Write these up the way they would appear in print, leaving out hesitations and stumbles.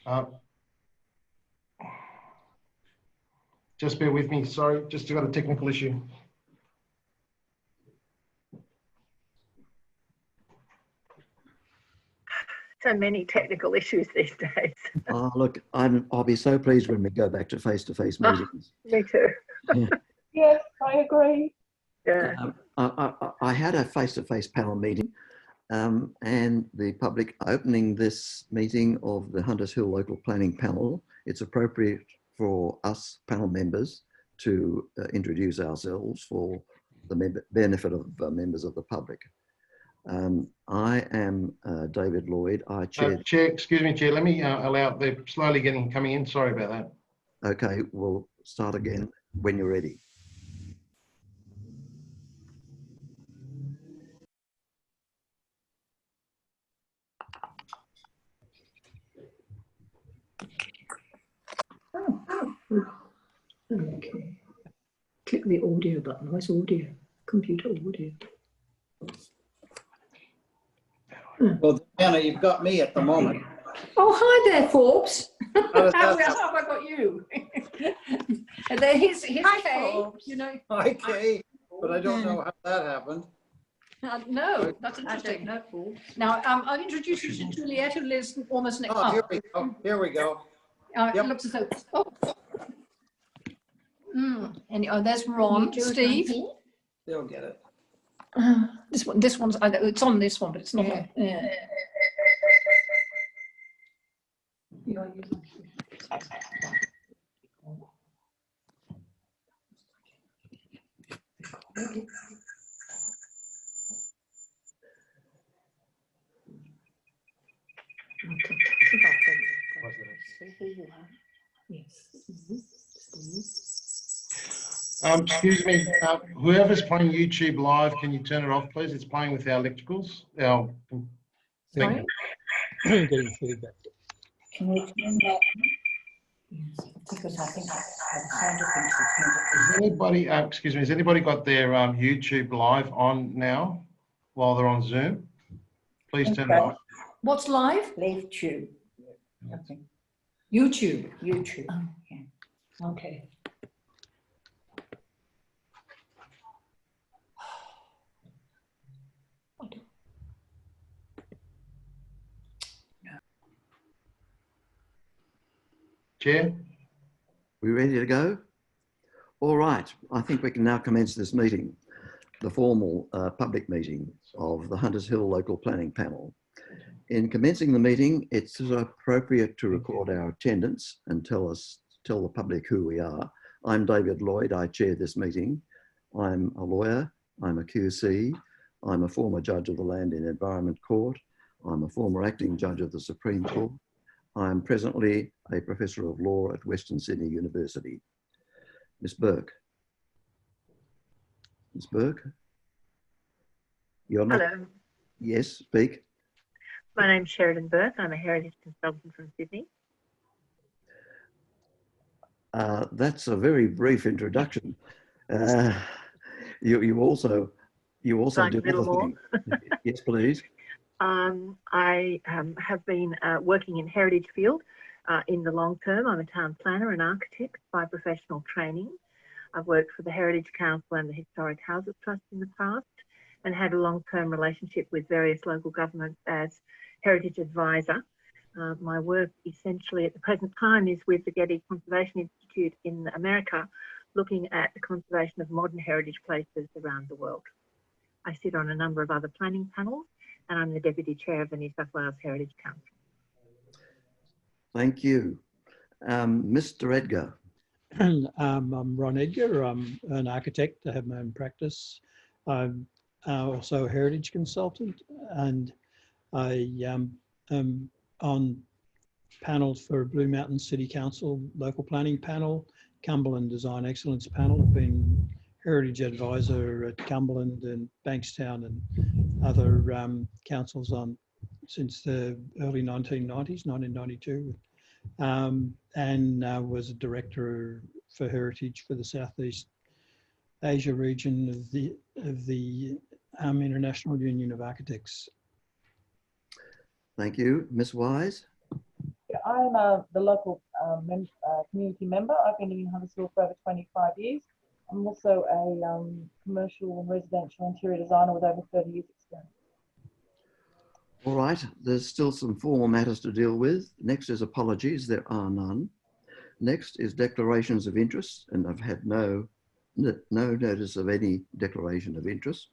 Uh, just bear with me, sorry, just got a technical issue. So many technical issues these days. Oh, look, I'll be so pleased when we go back to face-to-face meetings. Me too. Yes, I agree. Yeah. I had a face-to-face panel meeting and the public opening this meeting of the Hunters Hill Local Planning Panel. It's appropriate for us panel members to introduce ourselves for the benefit of members of the public. I am David Lloyd. I chair. Chair, excuse me, Chair. Let me allow. They're slowly coming in. Sorry about that. Okay, we'll start again when you're ready. Okay. Click the audio button. Where's audio? Computer audio. Well, Diana, you've got me at the moment. Oh, hi there, Forbes. How How does that have I got you? And then here's Kay, Forbes. you know. Hi, Kay, but I don't know how that happened. No, that's interesting. No, Forbes. Now, I'll introduce you to Juliet, who lives almost next. Oh, here we go. Here we go. It Yep. looks as though. Oh. And there's Ron, Steve. They'll get it. This one's. It's on this one, but it's not. Yeah. Yeah. Excuse me, whoever's playing YouTube live, can you turn it off, please? It's playing with our electricals. Sorry? Getting feedback. Can we turn that? Because I think Has anybody, excuse me, has anybody got their YouTube live on now while they're on Zoom? Please turn it off. What's live? Leave tube. Okay. YouTube. YouTube. Oh, yeah. Okay. Chair? We ready to go? All right, I think we can now commence this meeting, the formal public meeting of the Hunters Hill Local Planning Panel. In commencing the meeting, it's appropriate to record our attendance and tell the public who we are. I'm David Lloyd, I chair this meeting. I'm a lawyer, I'm a QC, I'm a former judge of the Land and Environment Court, I'm a former acting judge of the Supreme Court. I'm presently a professor of law at Western Sydney University. Ms. Burke. Ms. Burke? You're not. Hello, Yes, speak. my name's Sheridan Burke. I'm a heritage consultant from Sydney. That's a very brief introduction. You also do Like a little other more. things. Yes, please. I have been working in heritage field in the long term. I'm a town planner and architect by professional training. I've worked for the Heritage Council and the Historic Houses Trust in the past and had a long-term relationship with various local governments as heritage advisor. My work essentially at the present time is with the Getty Conservation Institute in America, looking at the conservation of modern heritage places around the world. I sit on a number of other planning panels and I'm the Deputy Chair of the New South Wales Heritage Council. Thank you. Mr. Edgar. I'm Ron Edgar. I'm an architect. I have my own practice. I'm also a heritage consultant, and I am on panels for Blue Mountain City Council Local Planning Panel, Cumberland Design Excellence Panel. I've been heritage advisor at Cumberland and Bankstown and other councils since the early 1990s, 1992. And was a director for heritage for the Southeast Asia region of the International Union of Architects. Thank you. Ms. Wise. I I'm the local community member. I've been in Huddersfield for over 25 years. I'm also a commercial and residential interior designer with over 30 years experience. All right, there's still some formal matters to deal with. Next is apologies, there are none. Next is declarations of interest, and I've had no notice of any declaration of interest.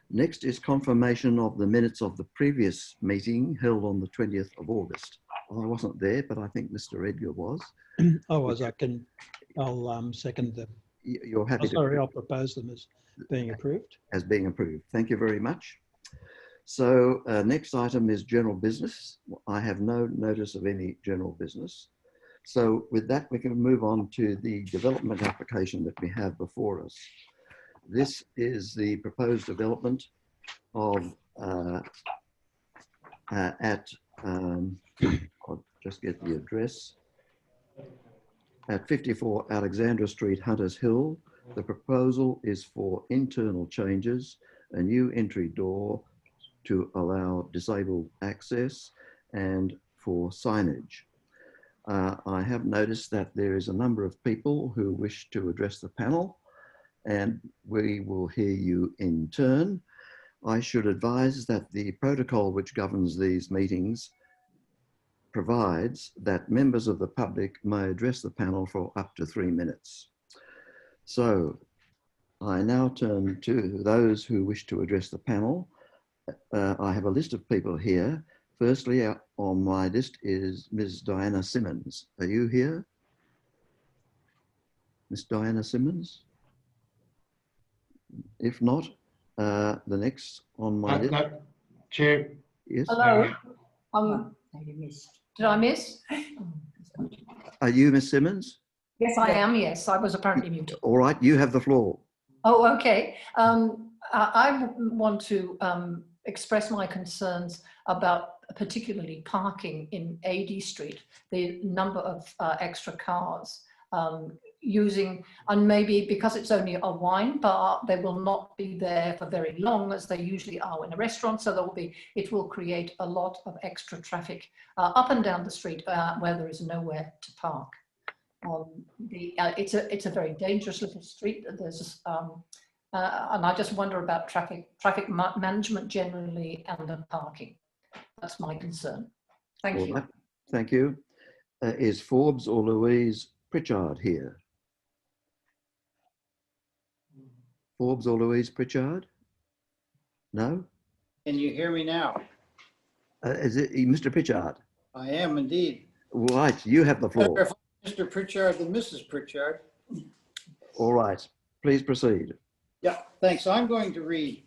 Next is confirmation of the minutes of the previous meeting held on the 20th of August. I wasn't there, but I think Mr. Edgar was. I was. I'll second them. You're happy Sorry, I'll propose them as being approved. As being approved. Thank you very much. So next item is general business. I have no notice of any general business. So with that, we can move on to the development application that we have before us. This is the proposed development of I'll just get the address. At 54 Alexandra Street, Hunters Hill. The proposal is for internal changes, a new entry door to allow disabled access, and for signage. I have noticed that there is a number of people who wish to address the panel, and we will hear you in turn. I should advise that the protocol which governs these meetings provides that members of the public may address the panel for up to 3 minutes. So I now turn to those who wish to address the panel. I have a list of people here. Firstly, on my list is Ms. Diana Simmons. Are you here? Ms. Diana Simmons? If not, the next on my list. No, Chair. Yes. Hello. Did I miss? Are you Ms. Simmons? Yes, I am. Yes, I was apparently muted. All right, you have the floor. Oh, okay. I want to express my concerns about particularly parking in AD Street, the number of extra cars using, and maybe because it's only a wine bar, they will not be there for very long as they usually are in a restaurant. So it will create a lot of extra traffic up and down the street where there is nowhere to park. It's a very dangerous little street. There's and I just wonder about traffic management generally and the parking. That's my concern. Thank you. Right. Thank you. Is Forbes or Louise Pritchard here? Forbes or Louise Pritchard? No? Can you hear me now? Is it Mr. Pritchard? I am indeed. Right, you have the floor. Mr. Pritchard and Mrs. Pritchard. All right, please proceed. Yeah, thanks. I'm going to read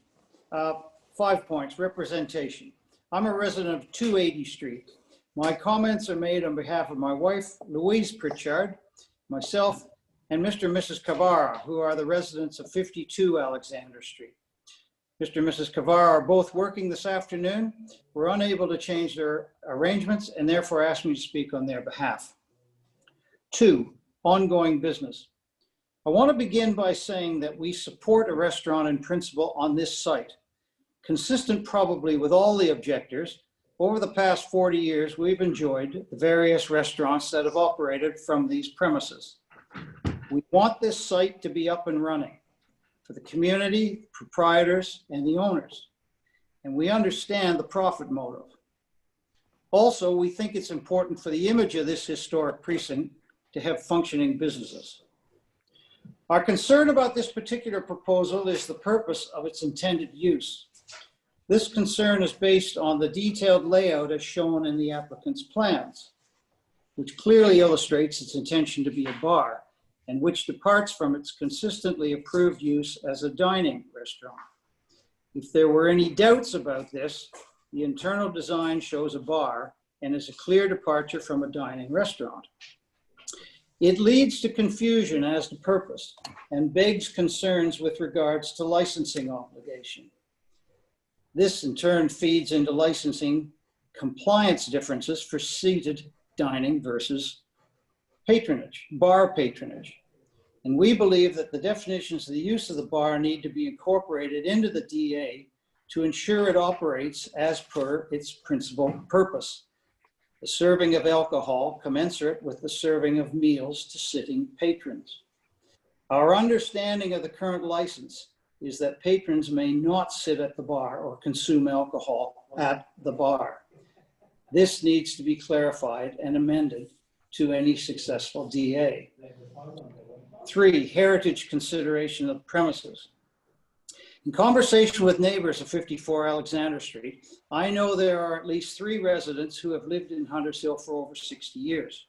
5 points. Representation. I'm a resident of 280 Street. My comments are made on behalf of my wife, Louise Pritchard, myself, and Mr. and Mrs. Cavara, who are the residents of 52 Alexander Street. Mr. and Mrs. Cavara are both working this afternoon. We're unable to change their arrangements and therefore asked me to speak on their behalf. 2, ongoing business. I want to begin by saying that we support a restaurant in principle on this site. Consistent probably with all the objectors, over the past 40 years, we've enjoyed the various restaurants that have operated from these premises. We want this site to be up and running for the community, proprietors, and the owners. And we understand the profit motive. Also, we think it's important for the image of this historic precinct to have functioning businesses. Our concern about this particular proposal is the purpose of its intended use. This concern is based on the detailed layout as shown in the applicant's plans, which clearly illustrates its intention to be a bar and which departs from its consistently approved use as a dining restaurant. If there were any doubts about this, the internal design shows a bar and is a clear departure from a dining restaurant. It leads to confusion as to purpose and begs concerns with regards to licensing obligation. This in turn feeds into licensing compliance differences for seated dining versus patronage, bar patronage. And we believe that the definitions of the use of the bar need to be incorporated into the DA to ensure it operates as per its principal purpose. the serving of alcohol commensurate with the serving of meals to sitting patrons. Our understanding of the current license is that patrons may not sit at the bar or consume alcohol at the bar. This needs to be clarified and amended to any successful DA. 3, heritage consideration of premises. In conversation with neighbors of 54 Alexander Street, I know there are at least 3 residents who have lived in Hunters Hill for over 60 years.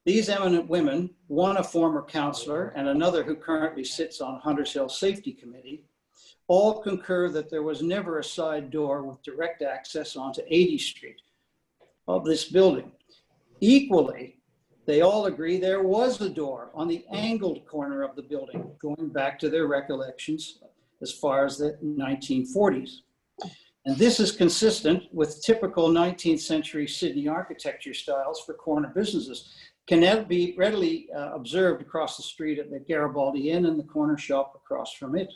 These eminent women, one a former councillor and another who currently sits on Hunters Hill Safety Committee, all concur that there was never a side door with direct access onto 80th Street of this building. Equally, they all agree there was a door on the angled corner of the building, going back to their recollections as far as the 1940s. And this is consistent with typical 19th century Sydney architecture styles for corner businesses. Can be readily observed across the street at the Garibaldi Inn and the corner shop across from it.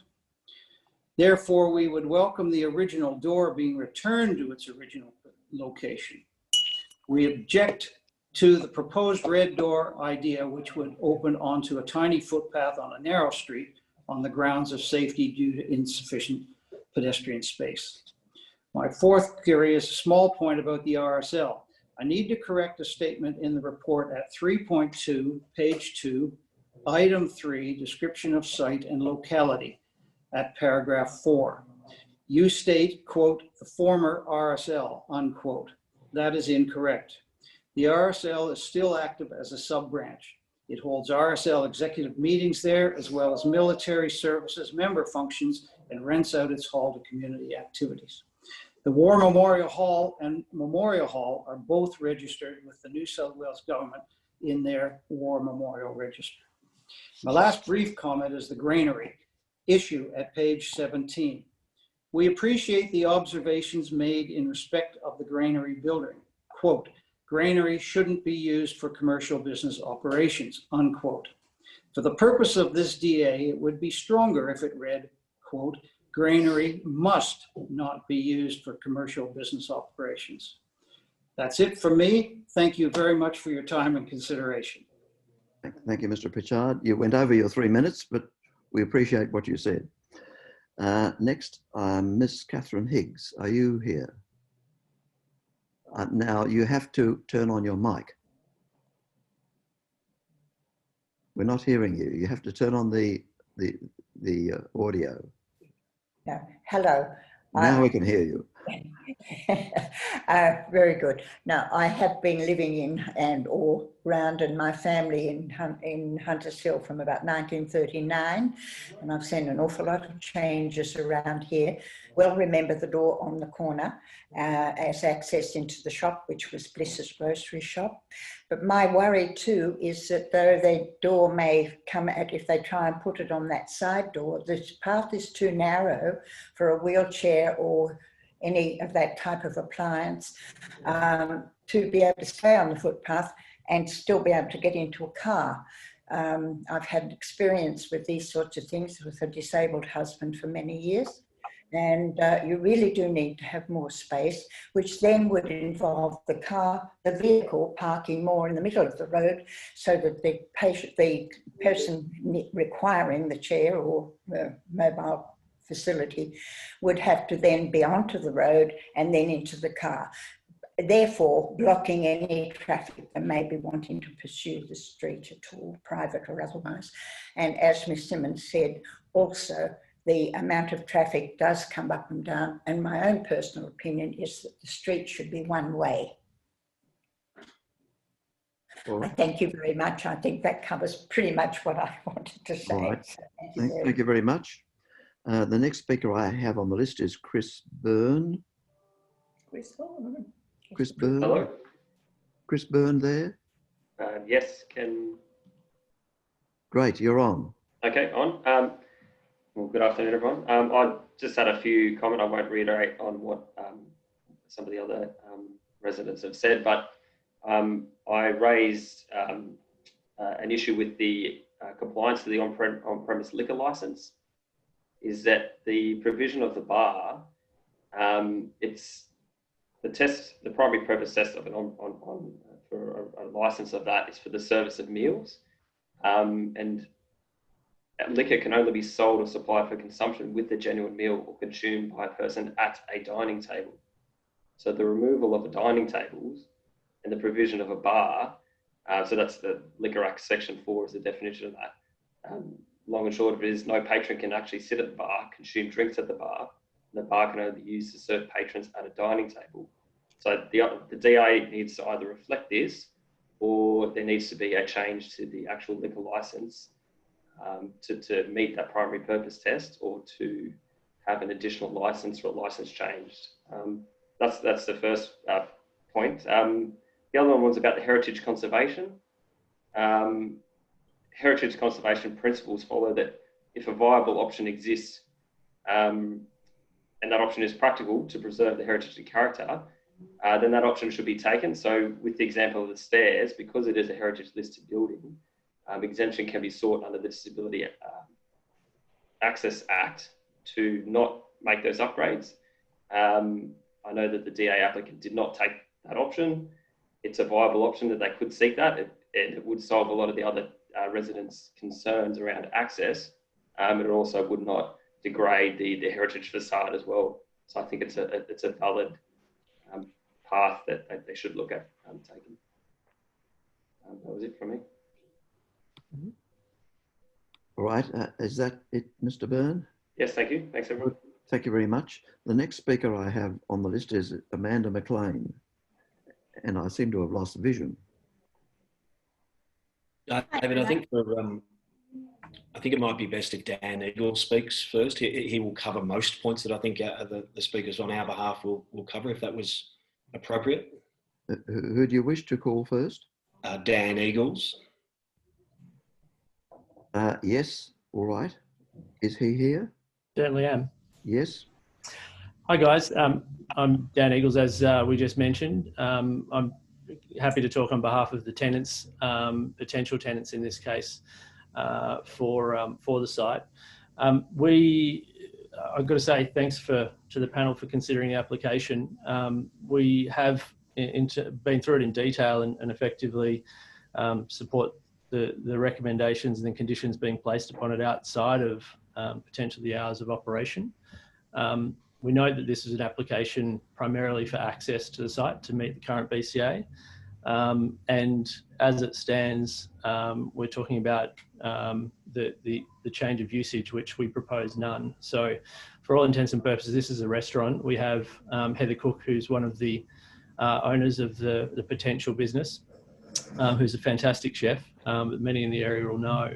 Therefore, we would welcome the original door being returned to its original location. We object to the proposed red door idea, which would open onto a tiny footpath on a narrow street on the grounds of safety due to insufficient pedestrian space. My 4th query is a small point about the RSL. I need to correct a statement in the report at 3.2, page 2, item 3, description of site and locality at paragraph 4. You state, quote, the former RSL, unquote. That is incorrect. The RSL is still active as a sub-branch. It holds RSL executive meetings there, as well as military services member functions, and rents out its hall to community activities. The War Memorial Hall and Memorial Hall are both registered with the New South Wales government in their War Memorial Register. My last brief comment is the granary issue at page 17. We appreciate the observations made in respect of the granary building. Quote, granary shouldn't be used for commercial business operations, unquote. For the purpose of this DA, it would be stronger if it read, quote, granary must not be used for commercial business operations. That's it for me. Thank you very much for your time and consideration. Thank you, Mr. Pritchard. You went over your 3 minutes, but we appreciate what you said. Next, Miss Catherine Higgs, are you here? Now you have to turn on your mic. We're not hearing you. You have to turn on the audio. No. Hello. Now we can hear you. Very good. Now, I have been living in and all round and my family in Hunters Hill from about 1939, and I've seen an awful lot of changes around here. Well, remember the door on the corner as access into the shop, which was Bliss's grocery shop. But my worry too is that though the door may come at, if they try and put it on that side door, the path is too narrow for a wheelchair or any of that type of appliance to be able to stay on the footpath and still be able to get into a car. I've had experience with these sorts of things with a disabled husband for many years, and you really do need to have more space, which then would involve the vehicle parking more in the middle of the road, so that the person requiring the chair or mobile facility would have to then be onto the road and then into the car, therefore blocking any traffic that may be wanting to pursue the street at all, private or otherwise. And as Ms. Simmons said, also the amount of traffic does come up and down, and my own personal opinion is that the street should be one way. Well, I thank you very much. I think that covers pretty much what I wanted to say. right. So Thank you very much. The next speaker I have on the list is Chris Byrne. Chris Byrne. Hello. Chris Byrne there? Yes, Great, you're on. Okay, on. Well, good afternoon, everyone. I just had a few comments. I won't reiterate on what some of the other residents have said, but I raised an issue with the compliance to the on-premise liquor license. Is that the provision of the bar, it's the primary purpose test of for a license of that is for the service of meals, and liquor can only be sold or supplied for consumption with the genuine meal or consumed by a person at a dining table. So the removal of the dining tables and the provision of a bar, so that's the Liquor Act Section 4 is the definition of that. Long and short of it is no patron can actually sit at the bar, consume drinks at the bar. And the bar can only be used to serve patrons at a dining table. So the DA needs to either reflect this, or there needs to be a change to the actual liquor license to meet that primary purpose test, or to have an additional license or a license changed. That's the first point. The other one was about the heritage conservation. Heritage conservation principles follow that if a viable option exists, and that option is practical to preserve the heritage and character, then that option should be taken. So with the example of the stairs, because it is a heritage listed building, exemption can be sought under the Disability Access Act to not make those upgrades. I know that the DA applicant did not take that option. It's a viable option that they could seek that. It would solve a lot of the other residents' concerns around access. It also would not degrade the heritage facade as well. So I think it's a valid path that they should look at taking. That was it from me. All right, is that it, Mr. Byrne? Yes, thank you. Thanks, everyone. Thank you very much. The next speaker I have on the list is Amanda Mclean, and I seem to have lost the vision. David, I think it might be best if Dan Eagle speaks first. He will cover most points that I think the speakers on our behalf will cover, if that was appropriate. Who do you wish to call first? Dan Eagles. Yes, all right. Is he here? Certainly am. Yes. Hi guys, I'm Dan Eagles, as we just mentioned. I'm happy to talk on behalf of the tenants, potential tenants in this case, for the site. I've got to say thanks to the panel for considering the application. We have been through it in detail and effectively support the recommendations and the conditions being placed upon it outside of potentially the hours of operation. We know that this is an application primarily for access to the site to meet the current BCA. And as it stands, we're talking about the change of usage, which we propose none. So for all intents and purposes, this is a restaurant. We have Heather Cook, who's one of the owners of the potential business, who's a fantastic chef that many in the area will know.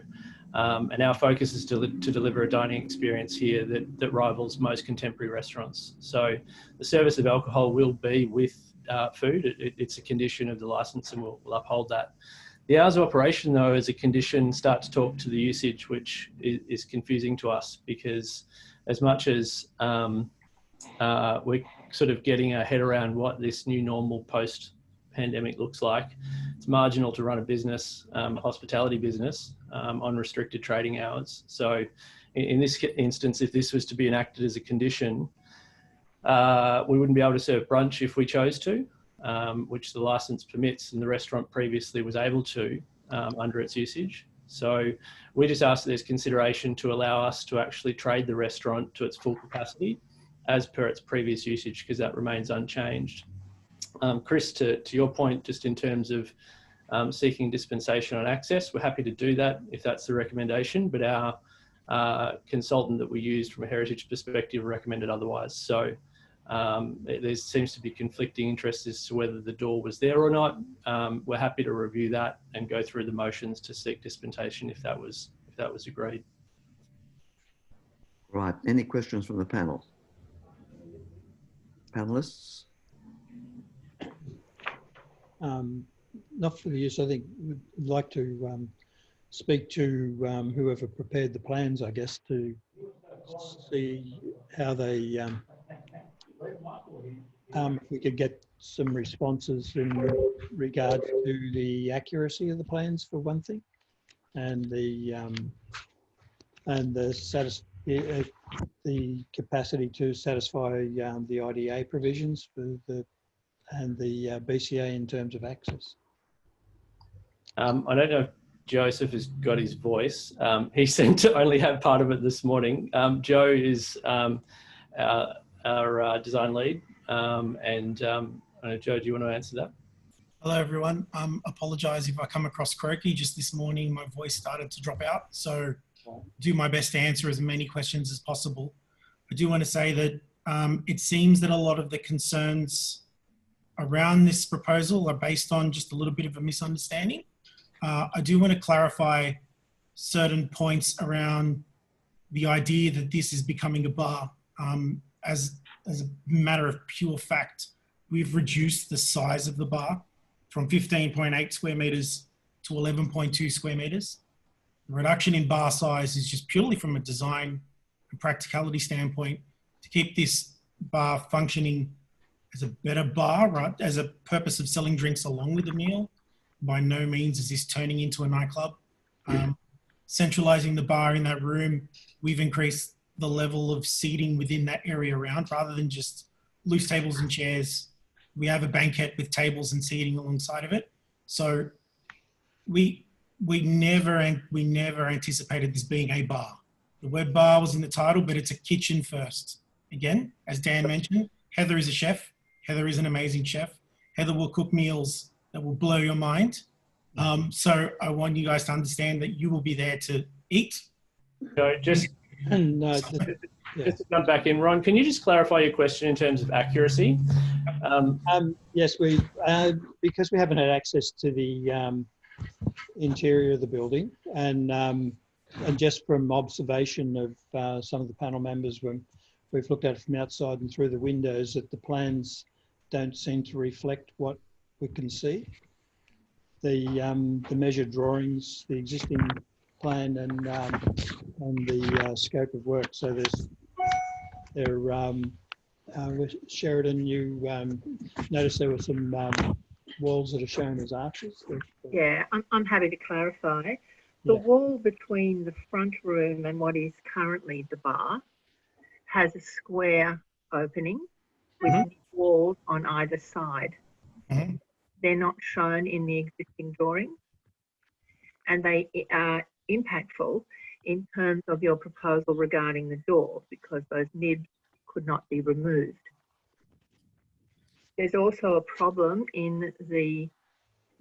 And our focus is to deliver a dining experience here that rivals most contemporary restaurants. So the service of alcohol will be with food. It's a condition of the license, and we'll uphold that. The hours of operation, though, as a condition, start to talk to the usage, which is confusing to us, because as much as we're sort of getting our head around what this new normal post-pandemic looks like, it's marginal to run a business, hospitality business, on restricted trading hours. So in this instance, if this was to be enacted as a condition, we wouldn't be able to serve brunch if we chose to, which the license permits, and the restaurant previously was able to under its usage. So we just ask that there's consideration to allow us to actually trade the restaurant to its full capacity as per its previous usage, because that remains unchanged. Chris, to your point, just in terms of seeking dispensation on access, we're happy to do that if that's the recommendation, but our consultant that we used from a heritage perspective recommended otherwise. So there seems to be conflicting interests as to whether the door was there or not. We're happy to review that and go through the motions to seek dispensation if that was agreed. Right. Any questions from the panel? Panelists? Not for the use. I think we'd like to speak to whoever prepared the plans, I guess, to see how they, if we could get some responses in regard to the accuracy of the plans, for one thing, and the capacity to satisfy the IDA provisions for the the BCA in terms of access. I don't know if Joseph has got his voice. He seemed to only have part of it this morning. Joe is our design lead. Joe, do you want to answer that? Hello, everyone. Apologise if I come across croaky. Just this morning, my voice started to drop out. So do my best to answer as many questions as possible. I do want to say that it seems that a lot of the concerns around this proposal are based on just a little bit of a misunderstanding. I do want to clarify certain points around the idea that this is becoming a bar. As a matter of pure fact, we've reduced the size of the bar from 15.8 square metres to 11.2 square metres. The reduction in bar size is just purely from a design and practicality standpoint to keep this bar functioning as a better bar, right? As a purpose of selling drinks along with the meal. By no means is this turning into a nightclub. Centralising the bar in that room, we've increased the level of seating within that area around rather than just loose tables and chairs. We have a banquette with tables and seating alongside of it. So we never anticipated this being a bar. The word bar was in the title, but it's a kitchen first. Again, as Dan mentioned, Heather is a chef. Heather is an amazing chef. Heather will cook meals that will blow your mind. So I want you guys to understand that you will be there to eat. So just to jump back in, Ron, can you just clarify your question in terms of accuracy? Yes, because we haven't had access to the interior of the building, and just from observation of some of the panel members when we've looked at it from outside and through the windows, that the plans don't seem to reflect what we can see. The measured drawings, the existing plan, and the scope of work. So Sheridan, you noticed there were some walls that are shown as arches. Yeah, I'm happy to clarify. The wall between the front room and what is currently the bar has a square opening with walls on either side. They're not shown in the existing drawing, and they are impactful in terms of your proposal regarding the door because those nibs could not be removed. There's also a problem in the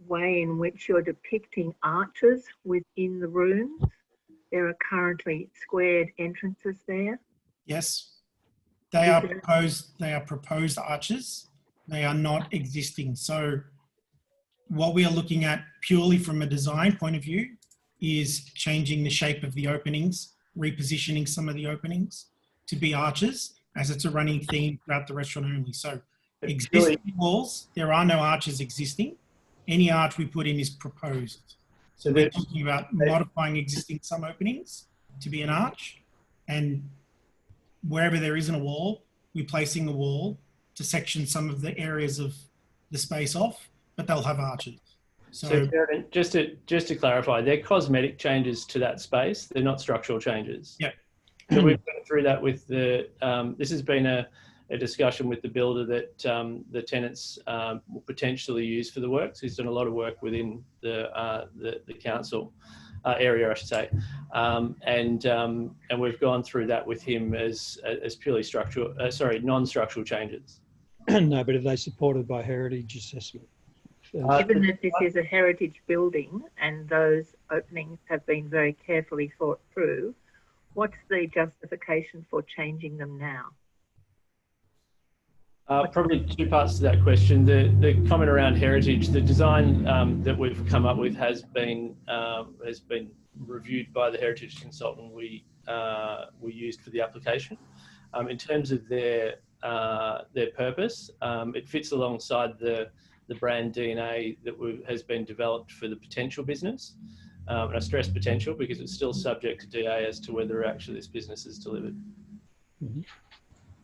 way in which you're depicting arches within the rooms. There are currently squared entrances there. Yes, they are proposed. They are proposed arches. They are not existing. So what we are looking at purely from a design point of view is changing the shape of the openings, repositioning some of the openings to be arches, as it's a running theme throughout the restaurant only. So existing walls, there are no arches existing. Any arch we put in is proposed. So we're talking about modifying existing some openings to be an arch, and wherever there isn't a wall, we're placing a wall to section some of the areas of the space off, but they'll have arches. So just to clarify, they're cosmetic changes to that space. They're not structural changes. Yeah. So we've been through that with the, this has been a discussion with the builder that the tenants will potentially use for the works. He's done a lot of work within the council area, I should say. And we've gone through that with him as purely structural, non-structural changes. No, but are they supported by heritage assessment? Given that this is a heritage building and those openings have been very carefully thought through, what's the justification for changing them now? Probably two parts to that question. The comment around heritage, the design that we've come up with has been reviewed by the heritage consultant we used for the application. In terms of their purpose, it fits alongside the brand DNA that has been developed for the potential business. And I stress potential because it's still subject to DA as to whether actually this business is delivered.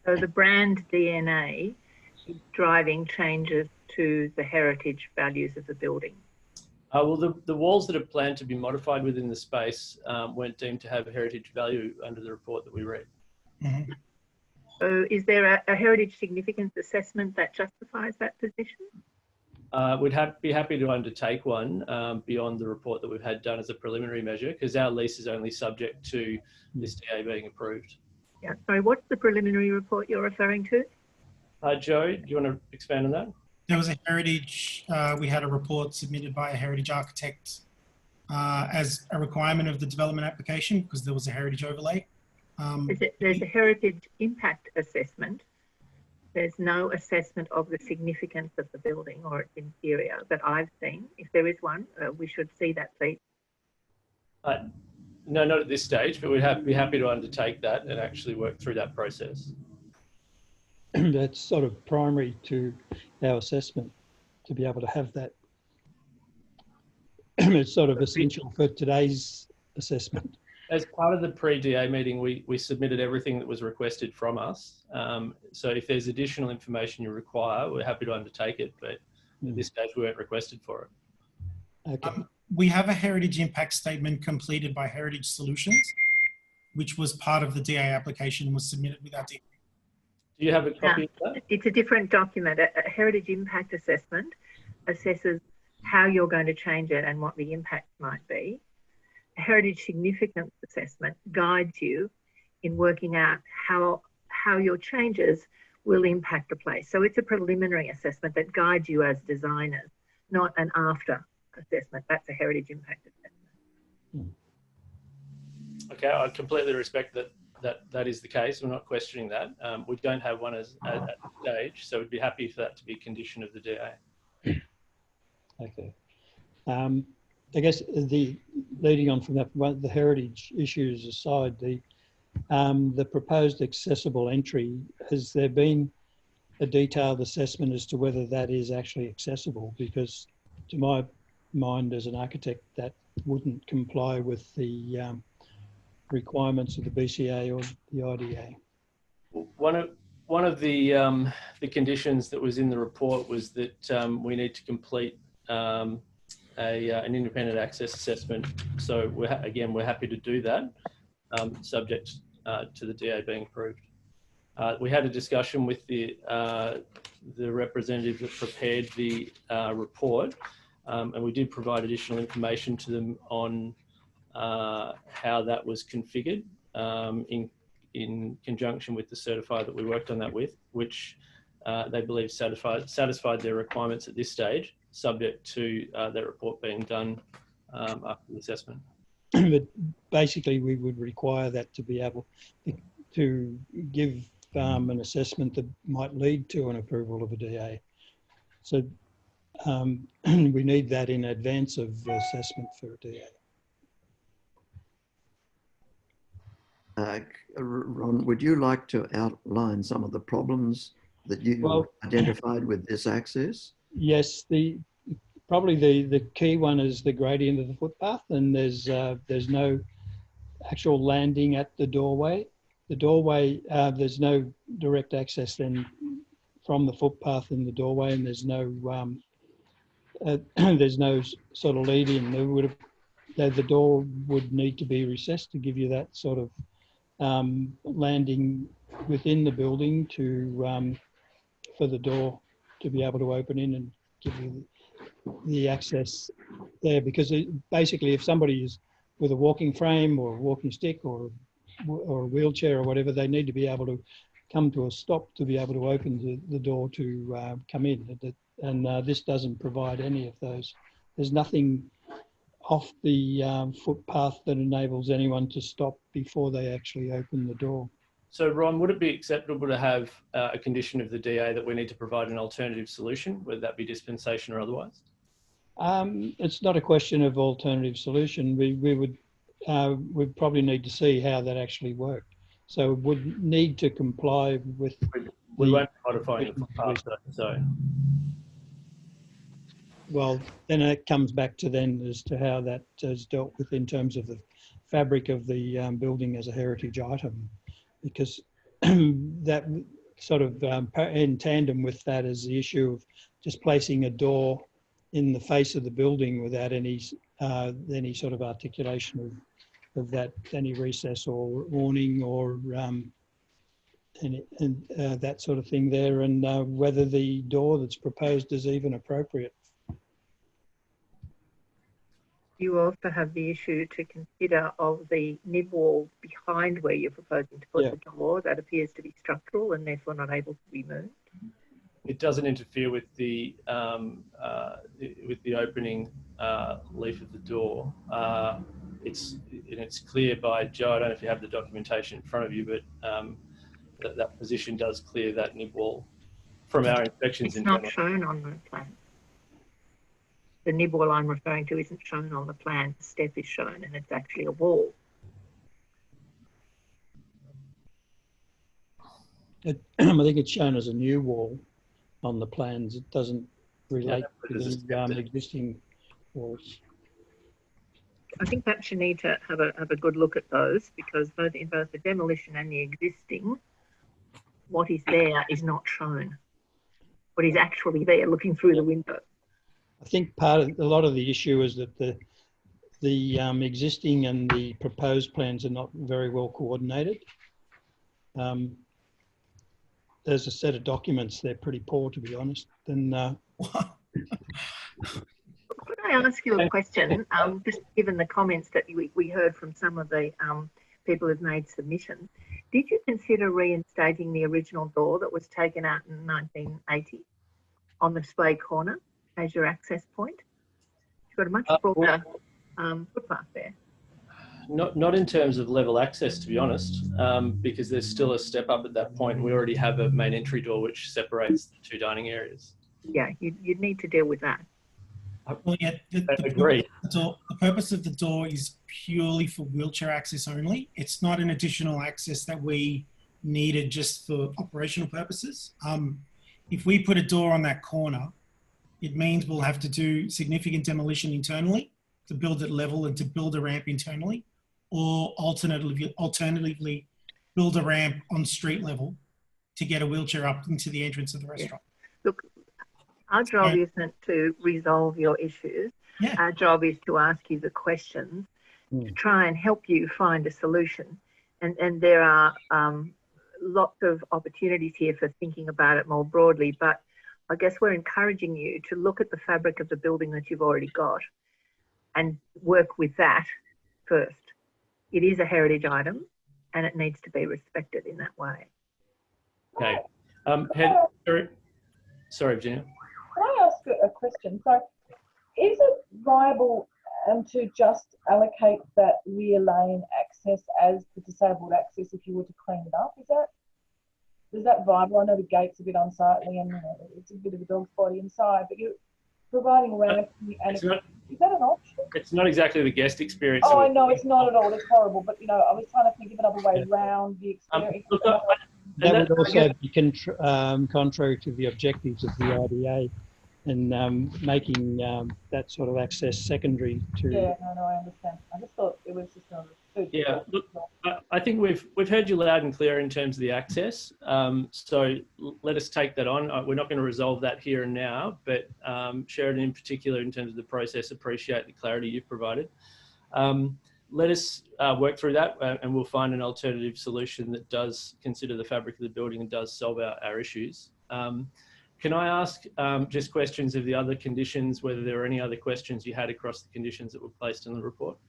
So the brand DNA is driving changes to the heritage values of the building. Well, the walls that are planned to be modified within the space weren't deemed to have heritage value under the report that we read. So is there a heritage significance assessment that justifies that position? We'd be happy to undertake one beyond the report that we've had done as a preliminary measure, because our lease is only subject to this DA being approved. Yeah, sorry, what's the preliminary report you're referring to? Joe, do you want to expand on that? There was a heritage, we had a report submitted by a heritage architect as a requirement of the development application because there was a heritage overlay. There's a heritage impact assessment. There's no assessment of the significance of the building or its interior that I've seen. If there is one, we should see that, please. No, not at this stage, but we'd be happy to undertake that and actually work through that process. That's sort of primary to our assessment, to be able to have that. It's sort of essential for today's assessment. As part of the pre-DA meeting, we submitted everything that was requested from us. So if there's additional information you require, we're happy to undertake it, but at this stage we weren't requested for it. Okay. We have a heritage impact statement completed by Heritage Solutions, which was part of the DA application and was submitted with our DA. Do you have a copy of that? It's a different document. A heritage impact assessment assesses how you're going to change it and what the impact might be. A heritage significance assessment guides you in working out how your changes will impact the place. So it's a preliminary assessment that guides you as designers, not an after assessment. That's a heritage impact assessment. Okay, I completely respect that is the case. We're not questioning that. We don't have one at this stage, so we'd be happy for that to be a condition of the DA. Okay. I guess leading on from that, the heritage issues aside, the proposed accessible entry, has there been a detailed assessment as to whether that is actually accessible? Because to my mind as an architect, that wouldn't comply with the requirements of the BCA or the IDA. One of the conditions that was in the report was that we need to complete an independent access assessment. So we're happy to do that, subject to the DA being approved. We had a discussion with the representative that prepared the report, and we did provide additional information to them on how that was configured in conjunction with the certifier that we worked on that with, which they believe satisfied their requirements at this stage, subject to that report being done after the assessment. But basically, we would require that to be able to give an assessment that might lead to an approval of a DA. So we need that in advance of assessment for a DA. Ron, would you like to outline some of the problems that you identified with this access? Yes, probably the key one is the gradient of the footpath, and there's no actual landing at the doorway. The doorway, there's no direct access then from the footpath in the doorway, and there's no sort of lead in. The door would need to be recessed to give you that sort of landing within the building for the door to be able to open in and give you the access there. Because basically, if somebody is with a walking frame or a walking stick or a wheelchair or whatever, they need to be able to come to a stop to be able to open the door to come in. And this doesn't provide any of those. There's nothing off the footpath that enables anyone to stop before they actually open the door. So Ron, would it be acceptable to have a condition of the DA that we need to provide an alternative solution, whether that be dispensation or otherwise? It's not a question of alternative solution. We'd probably need to see how that actually worked. So it would need to comply with. We won't be modifying the footpath, so. Well, then it comes back to then as to how that is dealt with in terms of the fabric of the building as a heritage item, because that sort of in tandem with that is the issue of just placing a door in the face of the building without any sort of articulation of that, any recess or awning or that sort of thing there, and whether the door that's proposed is even appropriate. You also have the issue to consider of the nib wall behind where you're proposing to put the door. That appears to be structural and therefore not able to be moved. It doesn't interfere with the opening leaf of the door. It's clear by Joe. I don't know if you have the documentation in front of you, but that position does clear that nib wall from our inspections. It's not shown on the plan. The nib wall I'm referring to isn't shown on the plan. The step is shown, and it's actually a wall. I think it's shown as a new wall on the plans. It doesn't relate to the existing walls. I think perhaps you need to have a good look at those, because in both the demolition and the existing, what is there is not shown. What is actually there looking through the window. I think a lot of the issue is that the existing and the proposed plans are not very well coordinated. There's a set of documents, they're pretty poor, to be honest. And could I ask you a question? Just given the comments that we heard from some of the people who've made submissions, did you consider reinstating the original door that was taken out in 1980 on the display corner as your access point? You've got a much broader footpath there. Not in terms of level access, to be honest, because there's still a step up at that point. We already have a main entry door which separates the two dining areas. Yeah, you'd need to deal with that. Well, yeah, Agreed. The purpose of the door is purely for wheelchair access only. It's not an additional access that we needed just for operational purposes. If we put a door on that corner, it means we'll have to do significant demolition internally to build it level and to build a ramp internally, or alternatively build a ramp on street level to get a wheelchair up into the entrance of the restaurant. Yeah. Look, our job isn't to resolve your issues. Yeah. Our job is to ask you the questions to try and help you find a solution. And there are lots of opportunities here for thinking about it more broadly, but I guess we're encouraging you to look at the fabric of the building that you've already got and work with that first. It is a heritage item and it needs to be respected in that way. Okay. Sorry, Virginia. Can I ask a question? So is it viable to just allocate that rear lane access as the disabled access if you were to clean it up? Is that viable? I know the gate's a bit unsightly and it's a bit of a dog's body inside, but you're providing a ramp and is that an option? It's not exactly the guest experience. Oh, I know, it's not at all. It's horrible, but I was trying to think of another way around the experience. That would also be contrary to the objectives of the IDA and making that sort of access secondary to... Yeah, no, I understand. I just thought it was just another food. Yeah, look, I think we've heard you loud and clear in terms of the access. So let us take that on. We're not going to resolve that here and now, but Sheridan in particular, in terms of the process, appreciate the clarity you've provided. Let us work through that and we'll find an alternative solution that does consider the fabric of the building and does solve our issues. Can I ask just questions of the other conditions, whether there are any other questions you had across the conditions that were placed in the report?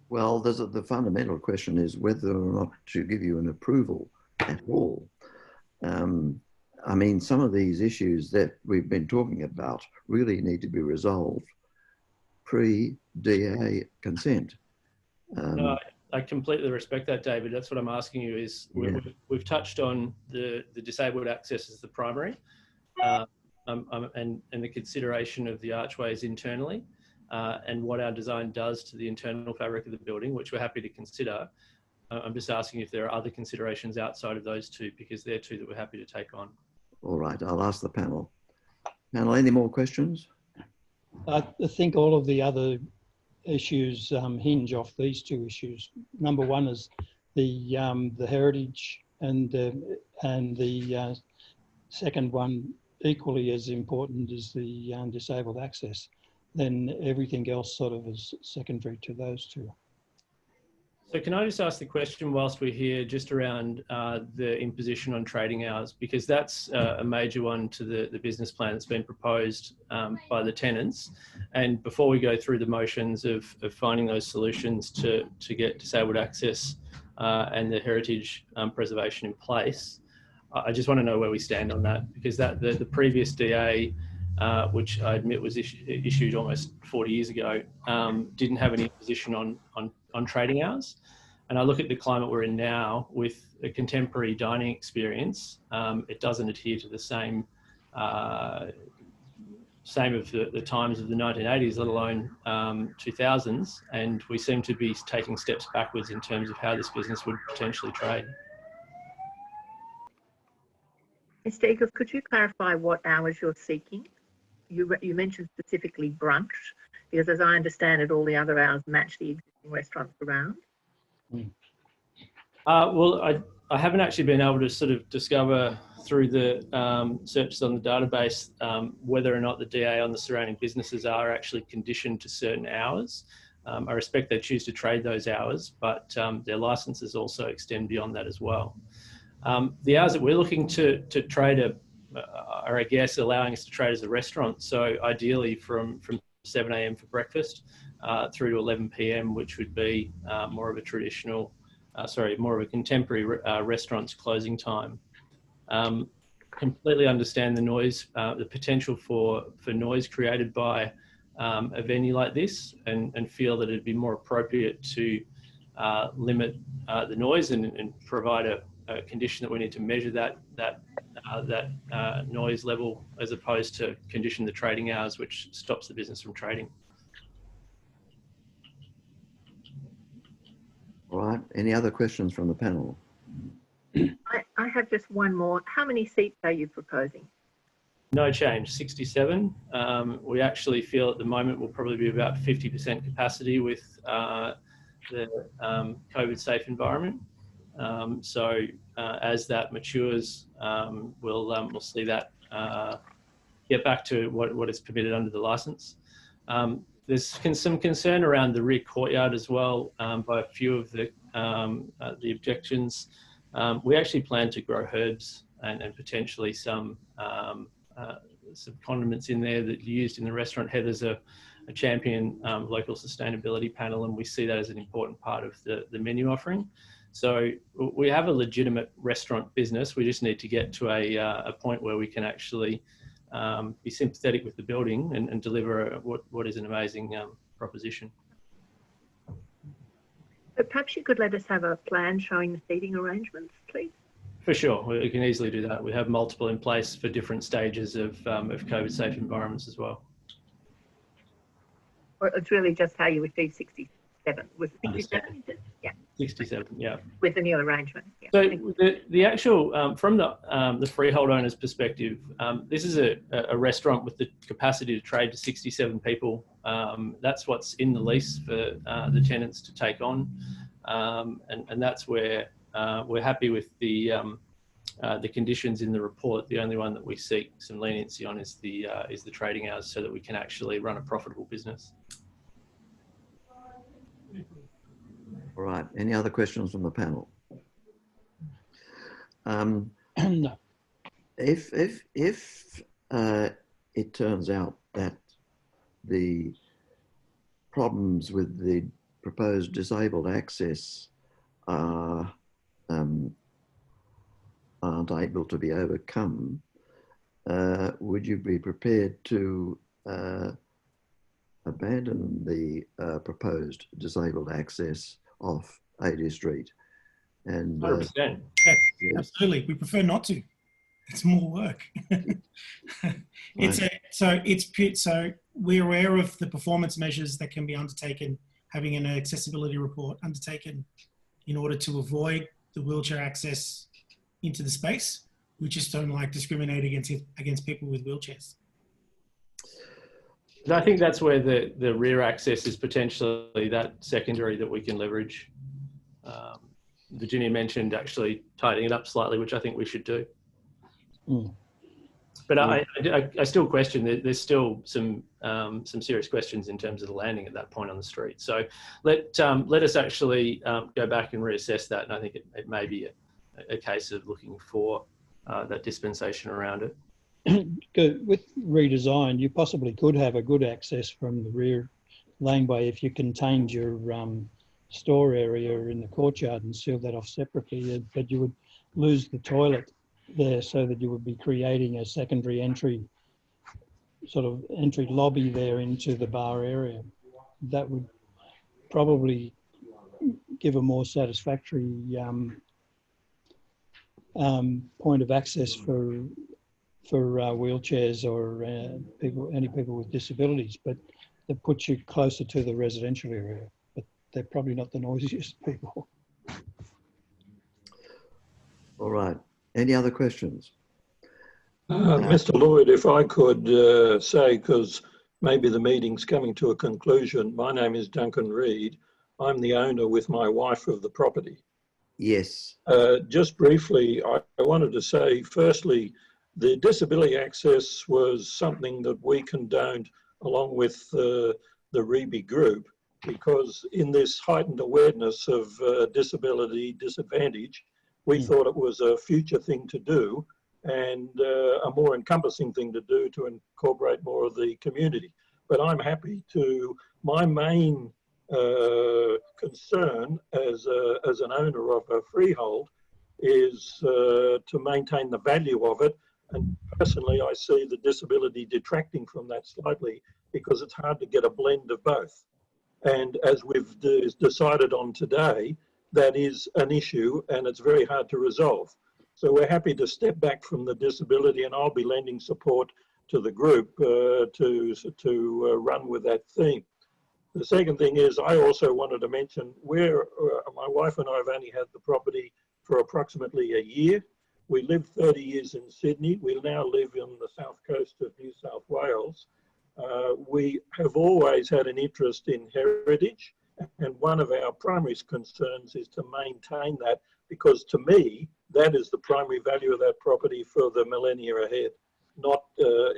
Well, the fundamental question is whether or not to give you an approval at all. I mean, some of these issues that we've been talking about really need to be resolved pre-DA consent. No, I completely respect that, David. That's what I'm asking you is we've touched on the disabled access as the primary and the consideration of the archways internally and what our design does to the internal fabric of the building, which we're happy to consider. I'm just asking if there are other considerations outside of those two, because they're two that we're happy to take on. All right, I'll ask the panel. Panel, any more questions? I think all of the other issues hinge off these two issues. Number one is the heritage, and the second one, equally as important, is the disabled access. Then everything else sort of is secondary to those two. So can I just ask the question whilst we're here, just around the imposition on trading hours, because that's a major one to the business plan that's been proposed by the tenants. And before we go through the motions of finding those solutions to get disabled access and the heritage preservation in place, I just want to know where we stand on that, because the previous DA, which I admit was issued almost 40 years ago, didn't have any position on trading hours. And I look at the climate we're in now with a contemporary dining experience, it doesn't adhere to the same of the times of the 1980s, let alone 2000s. And we seem to be taking steps backwards in terms of how this business would potentially trade. Mr. Eagles, could you clarify what hours you're seeking? You mentioned specifically brunch, because as I understand it, all the other hours match the existing restaurants around. Well, I haven't actually been able to sort of discover through the searches on the database whether or not the DA on the surrounding businesses are actually conditioned to certain hours. I respect they choose to trade those hours, but their licenses also extend beyond that as well. The hours that we're looking to trade are, I guess, allowing us to trade as a restaurant. So ideally from 7 a.m. for breakfast through to 11 p.m, which would be more of a traditional, more of a contemporary restaurant's closing time. Completely understand the noise, the potential for noise created by a venue like this, and feel that it'd be more appropriate to limit the noise and provide a condition that we need to measure that noise level, as opposed to condition the trading hours, which stops the business from trading. All right. Any other questions from the panel? I have just one more. How many seats are you proposing? No change, 67. We actually feel at the moment we'll probably be about 50% capacity with the COVID safe environment. As that matures, we'll see that get back to what is permitted under the license. There's some concern around the rear courtyard as well by a few of the objections. We actually plan to grow herbs and potentially some condiments in there that are used in the restaurant. Heather's a champion local sustainability panel, and we see that as an important part of the menu offering. So we have a legitimate restaurant business. We just need to get to a point where we can actually be sympathetic with the building and deliver what is an amazing proposition. But perhaps you could let us have a plan showing the seating arrangements, please. For sure, we can easily do that. We have multiple in place for different stages of COVID safe environments as well. Or it's really just how you achieve 67. Was it 67? Yeah. 67, yeah. With the new arrangement. Yeah. So the actual, from the freehold owner's perspective, this is a restaurant with the capacity to trade to 67 people. That's what's in the lease for the tenants to take on. And that's where we're happy with the conditions in the report. The only one that we seek some leniency on is the trading hours, so that we can actually run a profitable business. All right. Any other questions from the panel? No. If it turns out that the problems with the proposed disabled access aren't able to be overcome, would you be prepared to abandon the proposed disabled access off 80 Street? And 100%. Yeah, absolutely. We prefer not to. It's more work. So we're aware of the performance measures that can be undertaken, having an accessibility report undertaken in order to avoid the wheelchair access into the space. We just don't like discriminating against people with wheelchairs. I think that's where the rear access is potentially that secondary that we can leverage. Virginia mentioned actually tightening it up slightly, which I think we should do. But I still question that there's still some serious questions in terms of the landing at that point on the street. So let us actually go back and reassess that. And I think it may be a case of looking for that dispensation around it. With redesign, you possibly could have a good access from the rear laneway if you contained your store area in the courtyard and sealed that off separately, but you would lose the toilet there, so that you would be creating a secondary entry, sort of entry lobby there into the bar area. That would probably give a more satisfactory point of access for wheelchairs or any people with disabilities, but that puts you closer to the residential area. But they're probably not the noisiest people. All right. Any other questions? Mr. Lloyd, if I could say, because maybe the meeting's coming to a conclusion, my name is Duncan Reid. I'm the owner with my wife of the property. Yes. Just briefly, I wanted to say, firstly, the disability access was something that we condoned along with the REBI group, because in this heightened awareness of disability disadvantage, we thought it was a future thing to do and a more encompassing thing to do to incorporate more of the community. But I'm happy to, my main concern as an owner of a freehold is to maintain the value of it. And personally, I see the disability detracting from that slightly, because it's hard to get a blend of both. And as we've decided on today, that is an issue and it's very hard to resolve. So we're happy to step back from the disability, and I'll be lending support to the group to run with that theme. The second thing is, I also wanted to mention, my wife and I have only had the property for approximately a year. We lived 30 years in Sydney. We now live on the south coast of New South Wales. We have always had an interest in heritage, and one of our primary concerns is to maintain that, because to me, that is the primary value of that property for the millennia ahead, not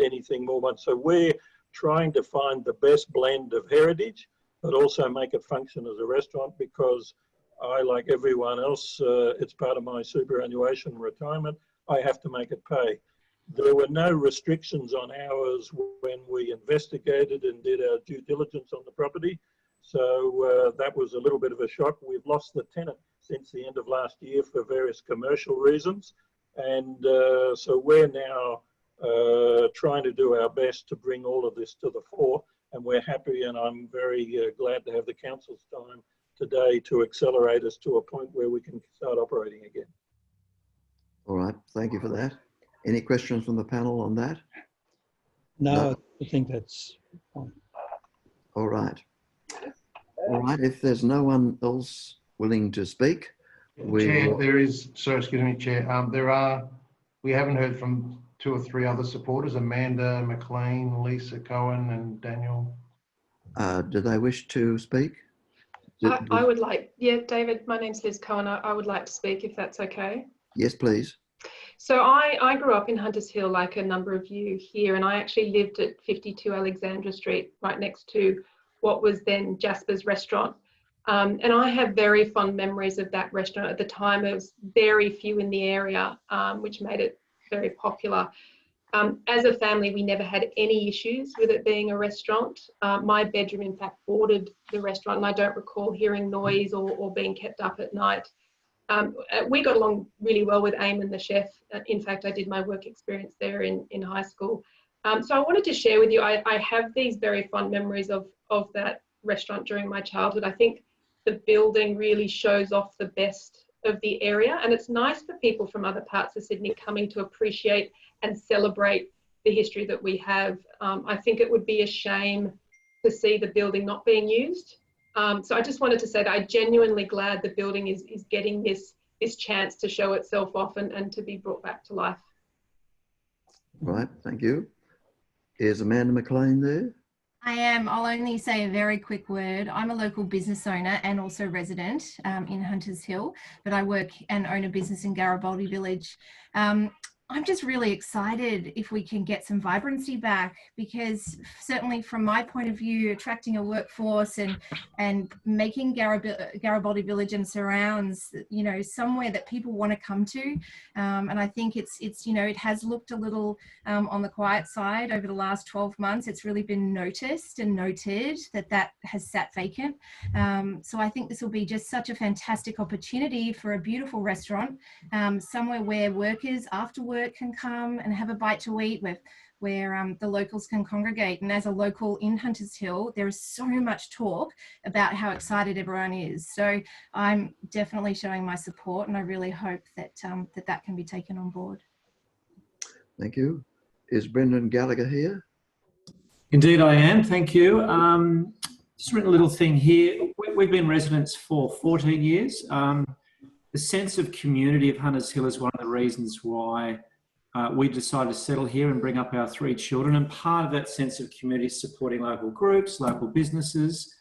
anything more. So we're trying to find the best blend of heritage, but also make it function as a restaurant, because I, like everyone else, it's part of my superannuation retirement. I have to make it pay. There were no restrictions on hours when we investigated and did our due diligence on the property. So that was a little bit of a shock. We've lost the tenant since the end of last year for various commercial reasons. And so we're now trying to do our best to bring all of this to the fore. And we're happy, and I'm very glad to have the council's time today to accelerate us to a point where we can start operating again. All right, thank you for that. Any questions from the panel on that? No, I think that's fine. All right. All right, if there's no one else willing to speak, Chair, there is, sorry, excuse me, Chair. We haven't heard from 2 or 3 other supporters, Amanda, Mclean, Lisa Cohen and Daniel. Do they wish to speak? I would like, yeah, David, my name's Liz Cohen. I would like to speak, if that's okay. Yes, please. So I grew up in Hunters Hill, like a number of you here, and I actually lived at 52 Alexandra Street, right next to what was then Jasper's restaurant. And I have very fond memories of that restaurant. At the time, there was very few in the area, which made it very popular. As a family, we never had any issues with it being a restaurant. My bedroom, in fact, bordered the restaurant, and I don't recall hearing noise or being kept up at night. We got along really well with Eamon, the chef. In fact, I did my work experience there in high school. So I wanted to share with you, I have these very fond memories of that restaurant during my childhood. I think the building really shows off the best of the area, and it's nice for people from other parts of Sydney coming to appreciate and celebrate the history that we have. I think it would be a shame to see the building not being used. So I just wanted to say that I'm genuinely glad the building is getting this chance to show itself off and to be brought back to life. Right, thank you. Is Amanda Mclean there? I am. I'll only say a very quick word. I'm a local business owner and also resident in Hunters Hill, but I work and own a business in Garibaldi Village. I'm just really excited if we can get some vibrancy back, because certainly from my point of view, attracting a workforce and making Garibaldi Village and surrounds, you know, somewhere that people want to come to. And I think it's you know, it has looked a little on the quiet side over the last 12 months. It's really been noticed and noted that has sat vacant. So I think this will be just such a fantastic opportunity for a beautiful restaurant, somewhere where workers after work can come and have a bite to eat, where the locals can congregate. And as a local in Hunters Hill, there is so much talk about how excited everyone is. So I'm definitely showing my support, and I really hope that that can be taken on board. Thank you. Is Brendan Gallagher here? Indeed I am, thank you. Just written a little thing here. We've been residents for 14 years. The sense of community of Hunters Hill is one of the reasons why we decided to settle here and bring up our 3 children. And part of that sense of community is supporting local groups, local businesses.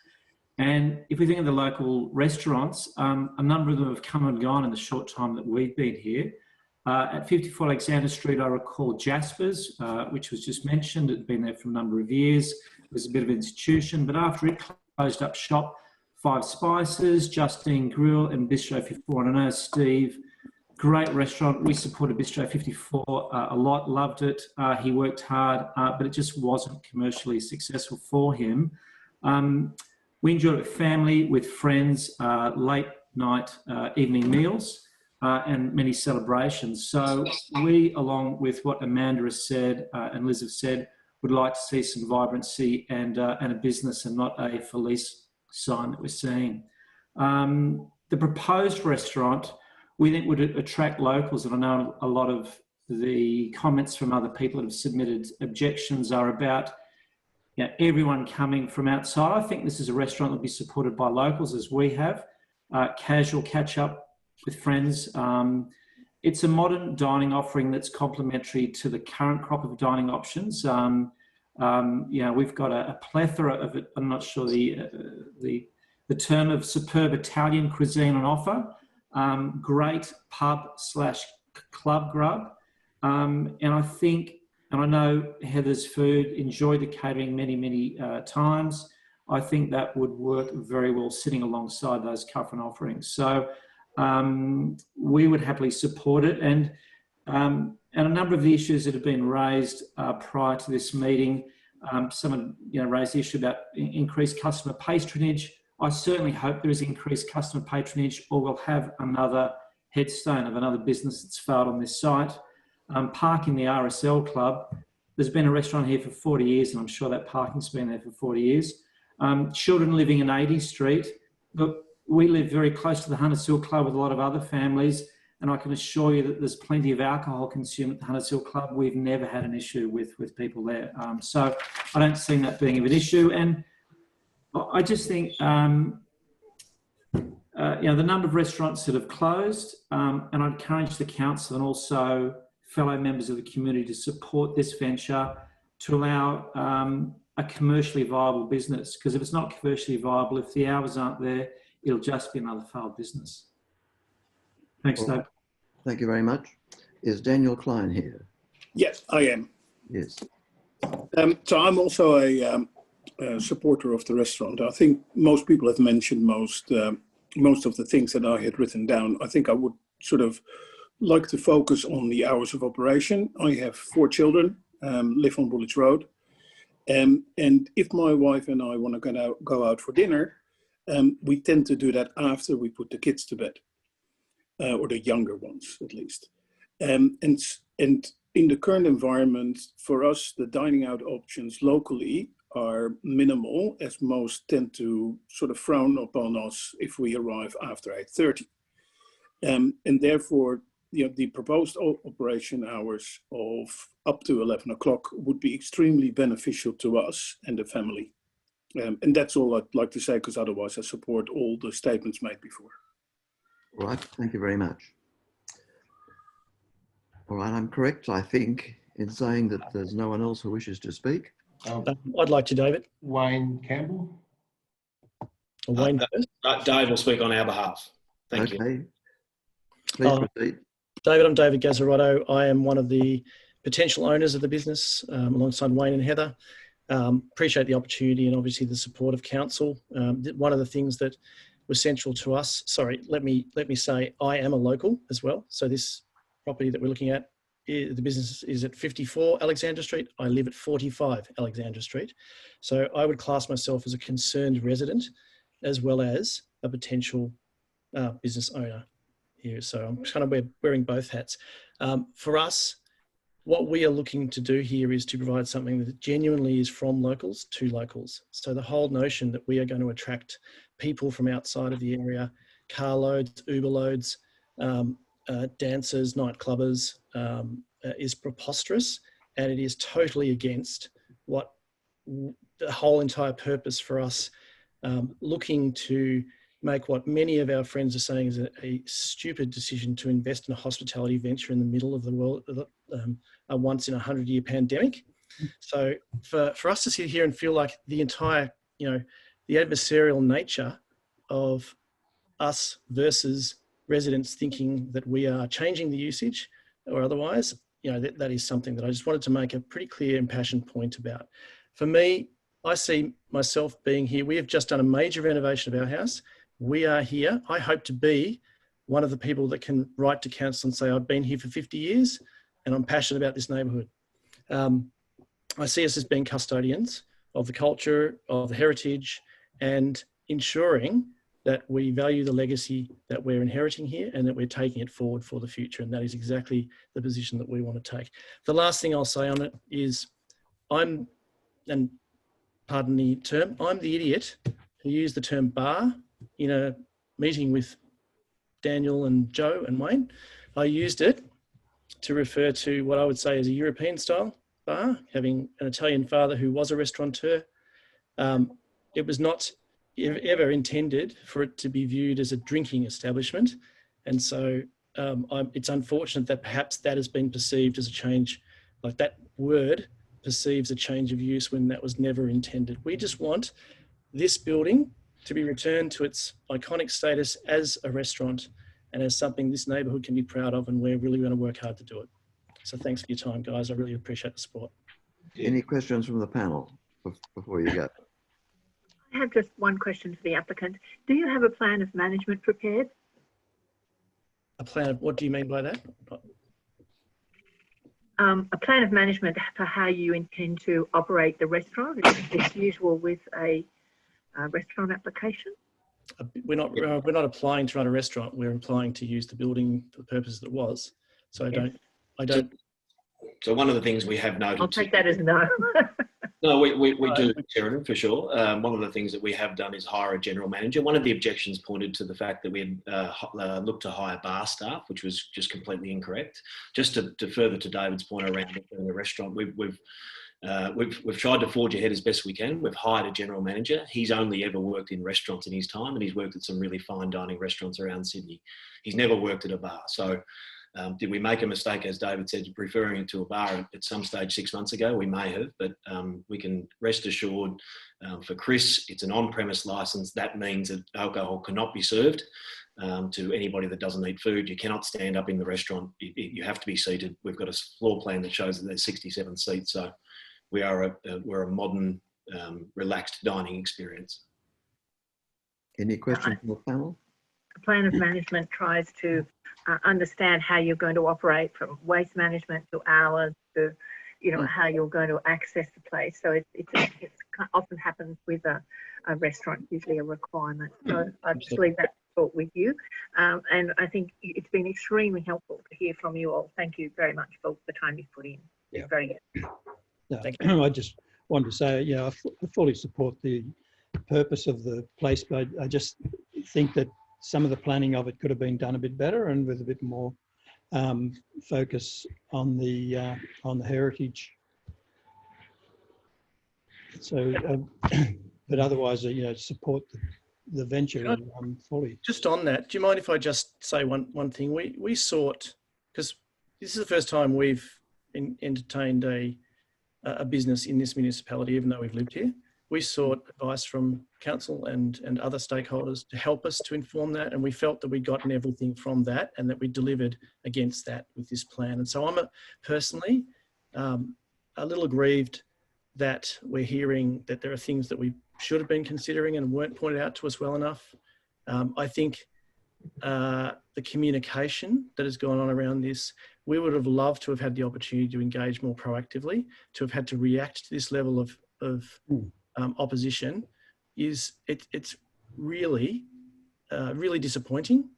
And if we think of the local restaurants, a number of them have come and gone in the short time that we've been here. At 54 Alexander Street, I recall Jasper's, which was just mentioned. It had been there for a number of years. It was a bit of an institution, but after it closed up shop, Five Spices, Justine Grill and Bistro 54. And I know Steve, great restaurant. We supported Bistro 54 a lot, loved it. He worked hard, but it just wasn't commercially successful for him. We enjoyed it with family, with friends, late night evening meals, and many celebrations. So we, along with what Amanda has said and Liz have said, would like to see some vibrancy and a business and not a for lease sign that we're seeing. The proposed restaurant, we think would attract locals, and I know a lot of the comments from other people that have submitted objections are about, you know, everyone coming from outside. I think this is a restaurant that will be supported by locals, as we have, casual catch up with friends. It's a modern dining offering that's complementary to the current crop of dining options. You know, we've got a plethora of it. I'm not sure the term of superb Italian cuisine on offer. Great pub/club grub. And I think, and I know Heather's Food enjoyed the catering many times. I think that would work very well sitting alongside those current offerings. So we would happily support it. And a number of the issues that have been raised prior to this meeting, someone raised the issue about increased customer patronage. I certainly hope there is increased customer patronage, or we'll have another headstone of another business that's failed on this site. Parking the RSL Club, there's been a restaurant here for 40 years, and I'm sure that parking's been there for 40 years. Children living in 80 Street, look, we live very close to the Hunters Hill Club with a lot of other families, and I can assure you that there's plenty of alcohol consumed at the Hunters Hill Club. We've never had an issue with people there. So I don't see that being of an issue. And I just think, the number of restaurants that have closed, and I encourage the council and also fellow members of the community to support this venture to allow a commercially viable business. Because if it's not commercially viable, if the hours aren't there, it'll just be another failed business. Thanks, Dave. Thank you very much. Is Daniel Klein here? Yes, I am. Yes. So I'm also a supporter of the restaurant. I think most people have mentioned most of the things that I had written down. I think I would sort of like to focus on the hours of operation. I have 4 children, live on Woolwich Road. And if my wife and I want to go out for dinner, we tend to do that after we put the kids to bed, or the younger ones at least. And in the current environment, for us, the dining out options locally are minimal, as most tend to sort of frown upon us if we arrive after 8:30. And therefore, the proposed operation hours of up to 11 o'clock would be extremely beneficial to us and the family. And that's all I'd like to say, because otherwise I support all the statements made before. All right, thank you very much. All right, I'm correct, I think, in saying that there's no one else who wishes to speak. I'd like to, David. Wayne Campbell. Dave will speak on our behalf. Thank you. Please proceed. David, I'm David Gazzarotto. I am one of the potential owners of the business alongside Wayne and Heather. Appreciate the opportunity and obviously the support of council. One of the things that was central to us, sorry, let me say I am a local as well. So this property that we're looking at, the business is at 54 Alexandra Street. I live at 45 Alexandra Street. So I would class myself as a concerned resident as well as a potential business owner here. So I'm kind of wearing both hats. For us, what we are looking to do here is to provide something that genuinely is from locals to locals. So the whole notion that we are going to attract people from outside of the area, car loads, Uber loads, dancers, nightclubbers, is preposterous, and it is totally against what the whole entire purpose for us looking to make what many of our friends are saying is a stupid decision to invest in a hospitality venture in the middle of the world, a once in 100-year pandemic. So for us to sit here and feel like the entire, the adversarial nature of us versus residents thinking that we are changing the usage or otherwise, that is something that I just wanted to make a pretty clear impassioned point about. For me, I see myself being here. We have just done a major renovation of our house. We are here. I hope to be one of the people that can write to council and say, I've been here for 50 years and I'm passionate about this neighbourhood. I see us as being custodians of the culture, of the heritage, and ensuring that we value the legacy that we're inheriting here and that we're taking it forward for the future. And that is exactly the position that we want to take. The last thing I'll say on it is and pardon the term, I'm the idiot who used the term bar in a meeting with Daniel and Joe and Wayne. I used it to refer to what I would say is a European style bar, having an Italian father who was a restaurateur. It was not ever intended for it to be viewed as a drinking establishment. And so it's unfortunate that perhaps that has been perceived as a change, like that word perceives a change of use when that was never intended. We just want this building to be returned to its iconic status as a restaurant and as something this neighbourhood can be proud of, and we're really going to work hard to do it. So thanks for your time, guys. I really appreciate the support. Any questions from the panel before you go? I have just one question for the applicant. Do you have a plan of management prepared? A plan of, what do you mean by that? A plan of management for how you intend to operate the restaurant. It's usual with a restaurant application. We're not applying to run a restaurant. We're applying to use the building for the purpose that it was. So I don't. So one of the things we have noted. I'll take that as no. No, we do, Sheridan, for sure. One of the things that we have done is hire a general manager. One of the objections pointed to the fact that we had looked to hire bar staff, which was just completely incorrect. Just to further to David's point around the restaurant, we've tried to forge ahead as best we can. We've hired a general manager. He's only ever worked in restaurants in his time, and he's worked at some really fine dining restaurants around Sydney. He's never worked at a bar. So did we make a mistake, as David said, referring it to a bar at some stage 6 months ago? We may have, but we can rest assured for Chris, it's an on-premise license. That means that alcohol cannot be served to anybody that doesn't eat food. You cannot stand up in the restaurant. You have to be seated. We've got a floor plan that shows that there's 67 seats. So we're a modern, relaxed dining experience. Any questions from the panel? The plan of management tries to understand how you're going to operate, from waste management to hours to, how you're going to access the place. So it often happens with a restaurant, usually a requirement. So I just leave that thought with you. And I think it's been extremely helpful to hear from you all. Thank you very much for the time you've put in. It's very good. No, I just wanted to say, I fully support the purpose of the place, but I just think that some of the planning of it could have been done a bit better and with a bit more focus on the heritage. So, but otherwise, support the venture fully. Just on that, do you mind if I just say one thing? We sought, because this is the first time we've entertained a business in this municipality, even though we've lived here. we sought advice from council and other stakeholders to help us to inform that, and we felt that we'd gotten everything from that and that we delivered against that with this plan. And so I'm personally a little aggrieved that we're hearing that there are things that we should have been considering and weren't pointed out to us well enough. I think the communication that has gone on around this, we would have loved to have had the opportunity to engage more proactively, to have had to react to this level of opposition. It's really, really disappointing.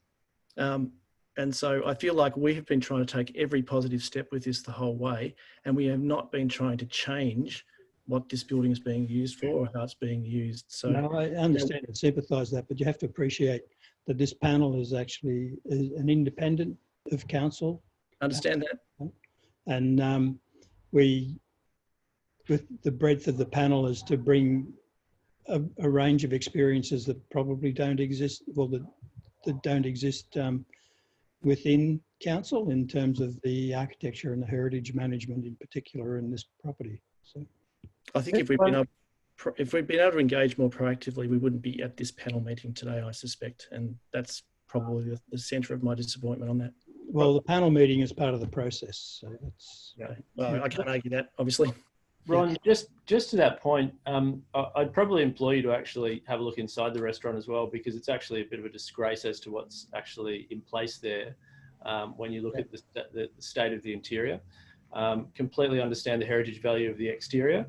And so I feel like we have been trying to take every positive step with this the whole way, and we have not been trying to change what this building is being used for or how it's being used. So no, I understand and sympathise that, but you have to appreciate that this panel is actually an independent of council. Understand that. And we, with the breadth of the panel, is to bring a range of experiences that probably don't exist, well, that don't exist within council in terms of the architecture and the heritage management in particular in this property. So I think if we'd been able to engage more proactively, we wouldn't be at this panel meeting today, I suspect, and that's probably the centre of my disappointment on that. Well, the panel meeting is part of the process, so that's. Yeah. Well, I can't argue that, obviously. Ron, just to that point, I'd probably implore you to actually have a look inside the restaurant as well, because it's actually a bit of a disgrace as to what's actually in place there when you look at the state of the interior. Completely understand the heritage value of the exterior,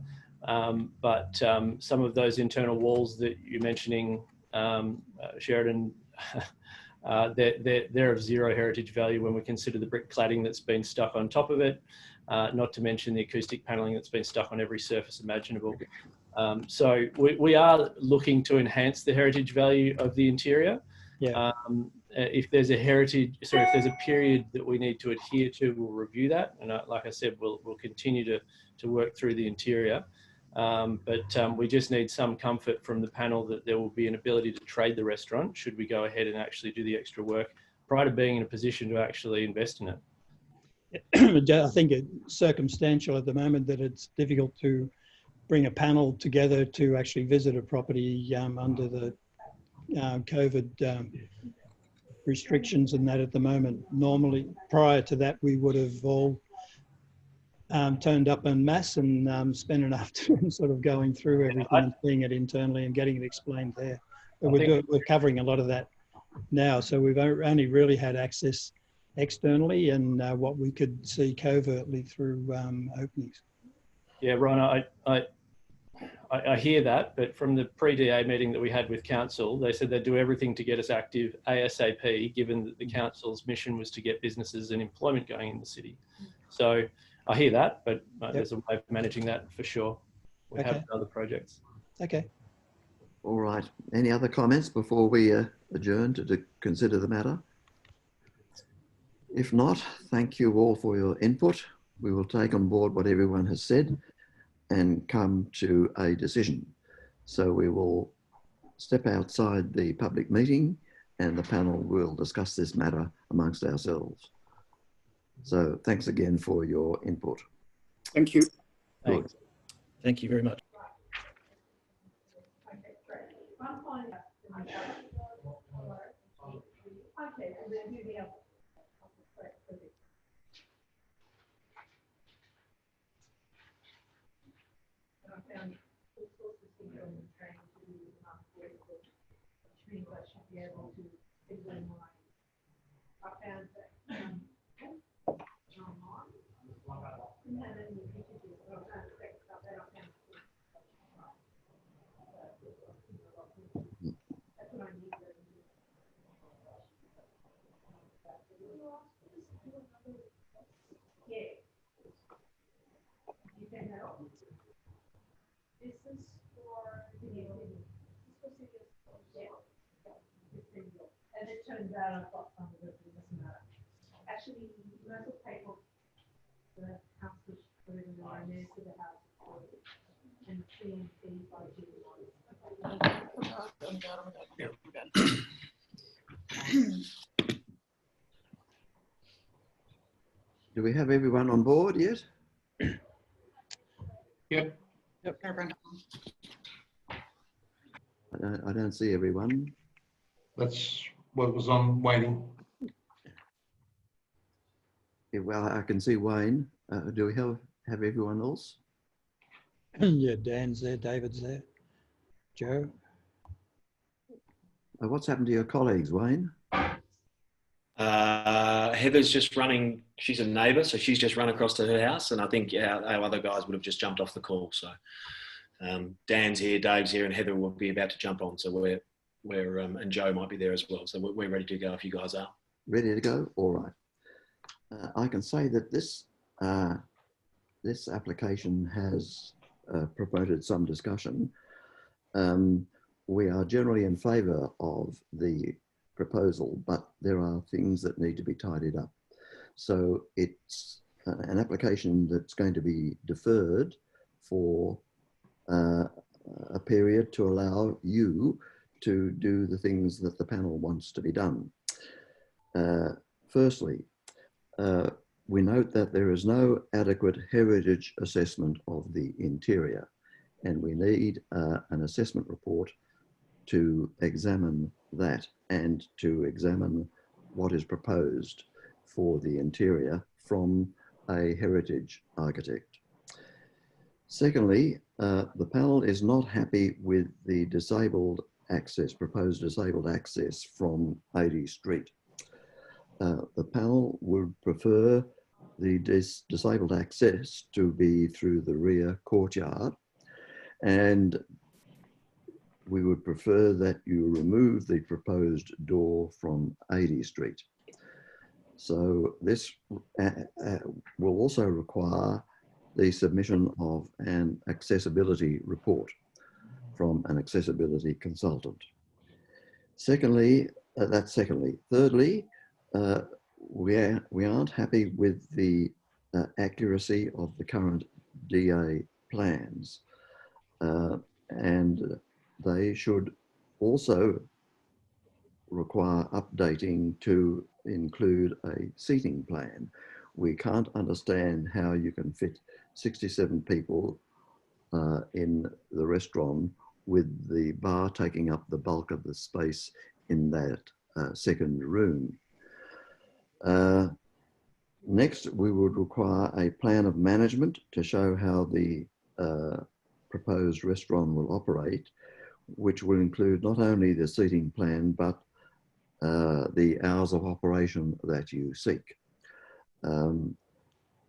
but some of those internal walls that you're mentioning, Sheridan, they're of zero heritage value when we consider the brick cladding that's been stuck on top of it, not to mention the acoustic panelling that's been stuck on every surface imaginable. So we are looking to enhance the heritage value of the interior. Yeah. If there's a if there's a period that we need to adhere to, we'll review that. And like I said, we'll continue to work through the interior. But we just need some comfort from the panel that there will be an ability to trade the restaurant should we go ahead and actually do the extra work prior to being in a position to actually invest in it. I think it's circumstantial at the moment that it's difficult to bring a panel together to actually visit a property under the COVID restrictions and that at the moment. Normally, prior to that, we would have all turned up en masse and spent an afternoon sort of going through everything and seeing it internally and getting it explained there. But we're covering a lot of that now, so we've only really had access externally and what we could see covertly through openings. Yeah, Ron, I hear that, but from the pre-DA meeting that we had with council, they said they'd do everything to get us active ASAP, given that the council's mission was to get businesses and employment going in the city. So I hear that, but there's a way of managing that for sure. We have other projects. Okay. All right. Any other comments before we adjourn to consider the matter? If not, thank you all for your input. We will take on board what everyone has said and come to a decision. So we will step outside the public meeting and the panel will discuss this matter amongst ourselves. So thanks again for your input. Thank you. Thanks. Thank you very much. And it turns out I've got some of it doesn't matter. Actually, most of the people, the council put in the line there to the house and CMC budget. Do we have everyone on board yet? Yep. I don't see everyone. That's what was on waiting. Yeah, well, I can see Wayne. Do we have everyone else? Yeah, Dan's there, David's there, Joe. What's happened to your colleagues, Wayne? Heather's just running, she's a neighbour, so she's just run across to her house, and I think our other guys would have just jumped off the call. So Dan's here, Dave's here, and Heather will be about to jump on. So we're and Joe might be there as well. So we're ready to go if you guys are. Ready to go? All right. I can say that this application has promoted some discussion. We are generally in favour of the proposal, but there are things that need to be tidied up. So it's an application that's going to be deferred for a period to allow you to do the things that the panel wants to be done. Firstly, we note that there is no adequate heritage assessment of the interior, and we need an assessment report to examine that and to examine what is proposed for the interior from a heritage architect. Secondly, the panel is not happy with the proposed disabled access from 80 Street. The panel would prefer the disabled access to be through the rear courtyard, and we would prefer that you remove the proposed door from 80 Street. So this will also require the submission of an accessibility report from an accessibility consultant. Thirdly, we aren't happy with the accuracy of the current DA plans, and they should also require updating to include a seating plan. We can't understand how you can fit 67 people in the restaurant with the bar taking up the bulk of the space in that second room. Next, we would require a plan of management to show how the proposed restaurant will operate, which will include not only the seating plan, but the hours of operation that you seek.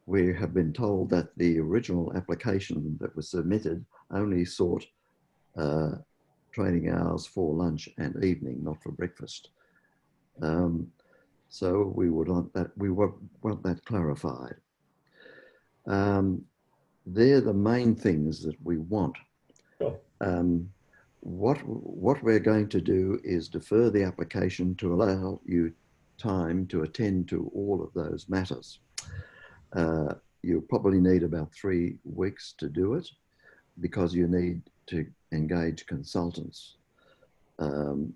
We have been told that the original application that was submitted only sought training hours for lunch and evening, not for breakfast. So we would want that clarified. They're the main things that we want. Sure. What we're going to do is defer the application to allow you time to attend to all of those matters. You'll probably need about 3 weeks to do it because you need to engage consultants. And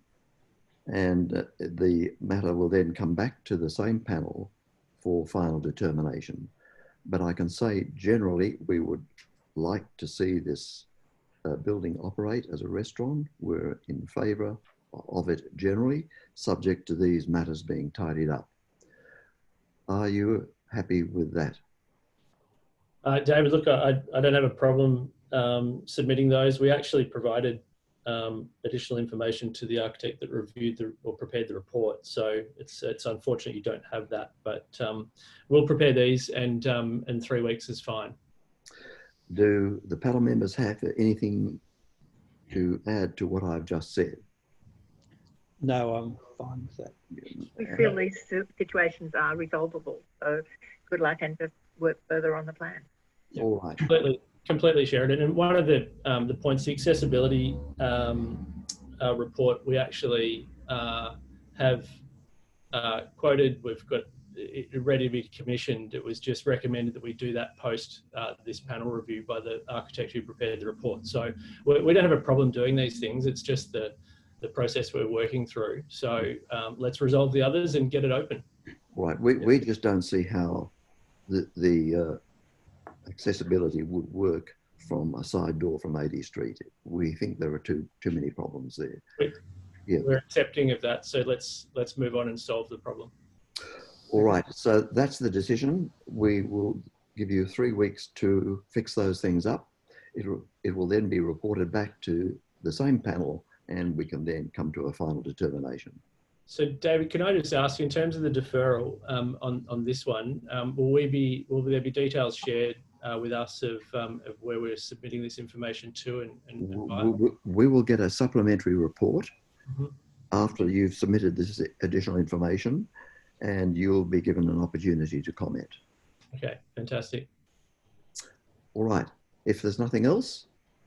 the matter will then come back to the same panel for final determination. But I can say generally we would like to see this building operate as a restaurant. We're in favour of it generally, subject to these matters being tidied up. Are you happy with that? David, look, I don't have a problem submitting those. We actually provided additional information to the architect that reviewed or prepared the report. So it's unfortunate you don't have that, but we'll prepare these, and 3 weeks is fine. Do the panel members have anything to add to what I've just said? No, I'm fine with that. We feel these situations are resolvable, so good luck and just work further on the plan. All right. Completely shared it. And one of the points, the accessibility report, we actually have quoted. We've got it ready to be commissioned. It was just recommended that we do that post this panel review by the architect who prepared the report. So we don't have a problem doing these things. It's just the process we're working through. So let's resolve the others and get it open. Right. We just don't see how the accessibility would work from a side door from 80 Street. We think there are too many problems there. We're accepting of that, so let's move on and solve the problem. All right, so that's the decision. We will give you 3 weeks to fix those things up. It will then be reported back to the same panel, and we can then come to a final determination. So, David, can I just ask you, in terms of the deferral on this one, will there be details shared with us of where we're submitting this information to? We will get a supplementary report after you've submitted this additional information, and you'll be given an opportunity to comment. Okay, fantastic. All right. If there's nothing else,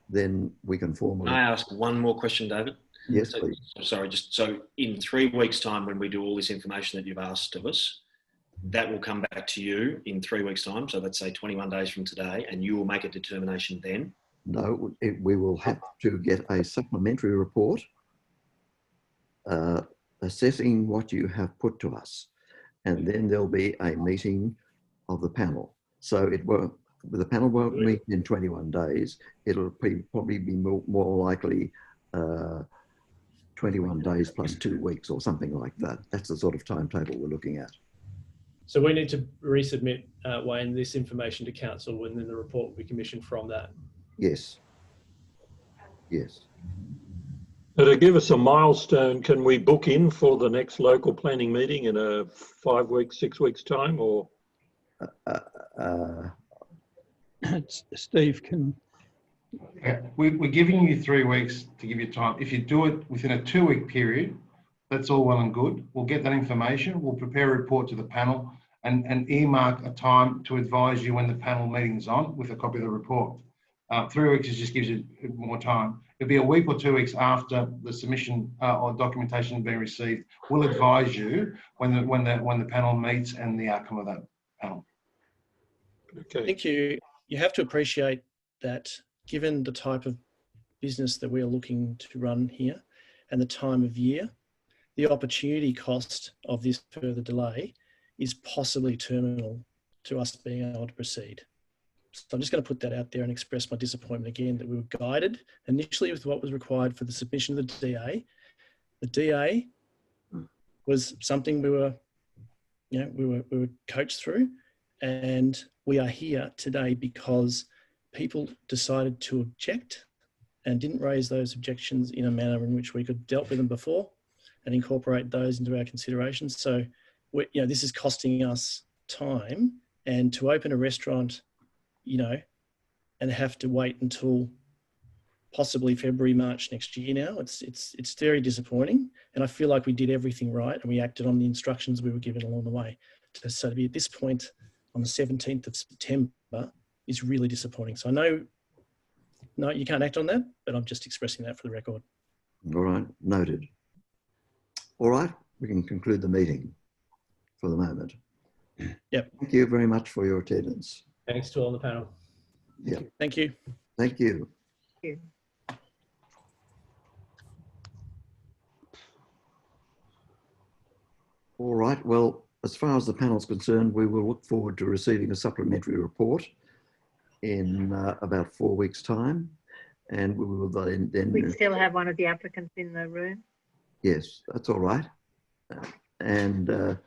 then we can formally... Can I ask one more question, David? Yes, please. Sorry, just so in 3 weeks' time, when we do all this information that you've asked of us, that will come back to you in 3 weeks' time. So let's say 21 days from today, and you will make a determination then? No, we will have to get a supplementary report assessing what you have put to us. And then there'll be a meeting of the panel. So the panel won't meet in 21 days. It'll probably be more likely 21 days plus 2 weeks or something like that. That's the sort of timetable we're looking at. So we need to resubmit, Wayne, this information to council, and then the report will be commissioned from that. Yes. Yes. So to give us a milestone, can we book in for the next local planning meeting in a 5 weeks, 6 weeks time, or? Steve can... Yeah, we're giving you 3 weeks to give you time. If you do it within a 2 week period, that's all well and good. We'll get that information. We'll prepare a report to the panel and earmark a time to advise you when the panel meeting's on with a copy of the report. 3 weeks just gives you more time. It'll be a week or 2 weeks after the submission or documentation has been received. We'll advise you when the panel meets and the outcome of that panel. Okay. I think you have to appreciate that, given the type of business that we're looking to run here and the time of year, the opportunity cost of this further delay is possibly terminal to us being able to proceed. So I'm just going to put that out there and express my disappointment again that we were guided initially with what was required for the submission of the DA. The DA was something we were coached through, and we are here today because people decided to object and didn't raise those objections in a manner in which we could have dealt with them before and incorporate those into our considerations. So, this is costing us time, and to open a restaurant, and have to wait until possibly February, March next year now, it's very disappointing. And I feel like we did everything right and we acted on the instructions we were given along the way. So to be at this point on the 17th of September is really disappointing. So I know, no, you can't act on that, but I'm just expressing that for the record. All right, noted. All right, we can conclude the meeting for the moment. Yep. Thank you very much for your attendance. Thanks to all on the panel. Yeah. Thank you. Thank you. Thank you. All right, well, as far as the panel is concerned, we will look forward to receiving a supplementary report in about 4 weeks' time. And we will then... We still have one of the applicants in the room. Yes, that's all right. And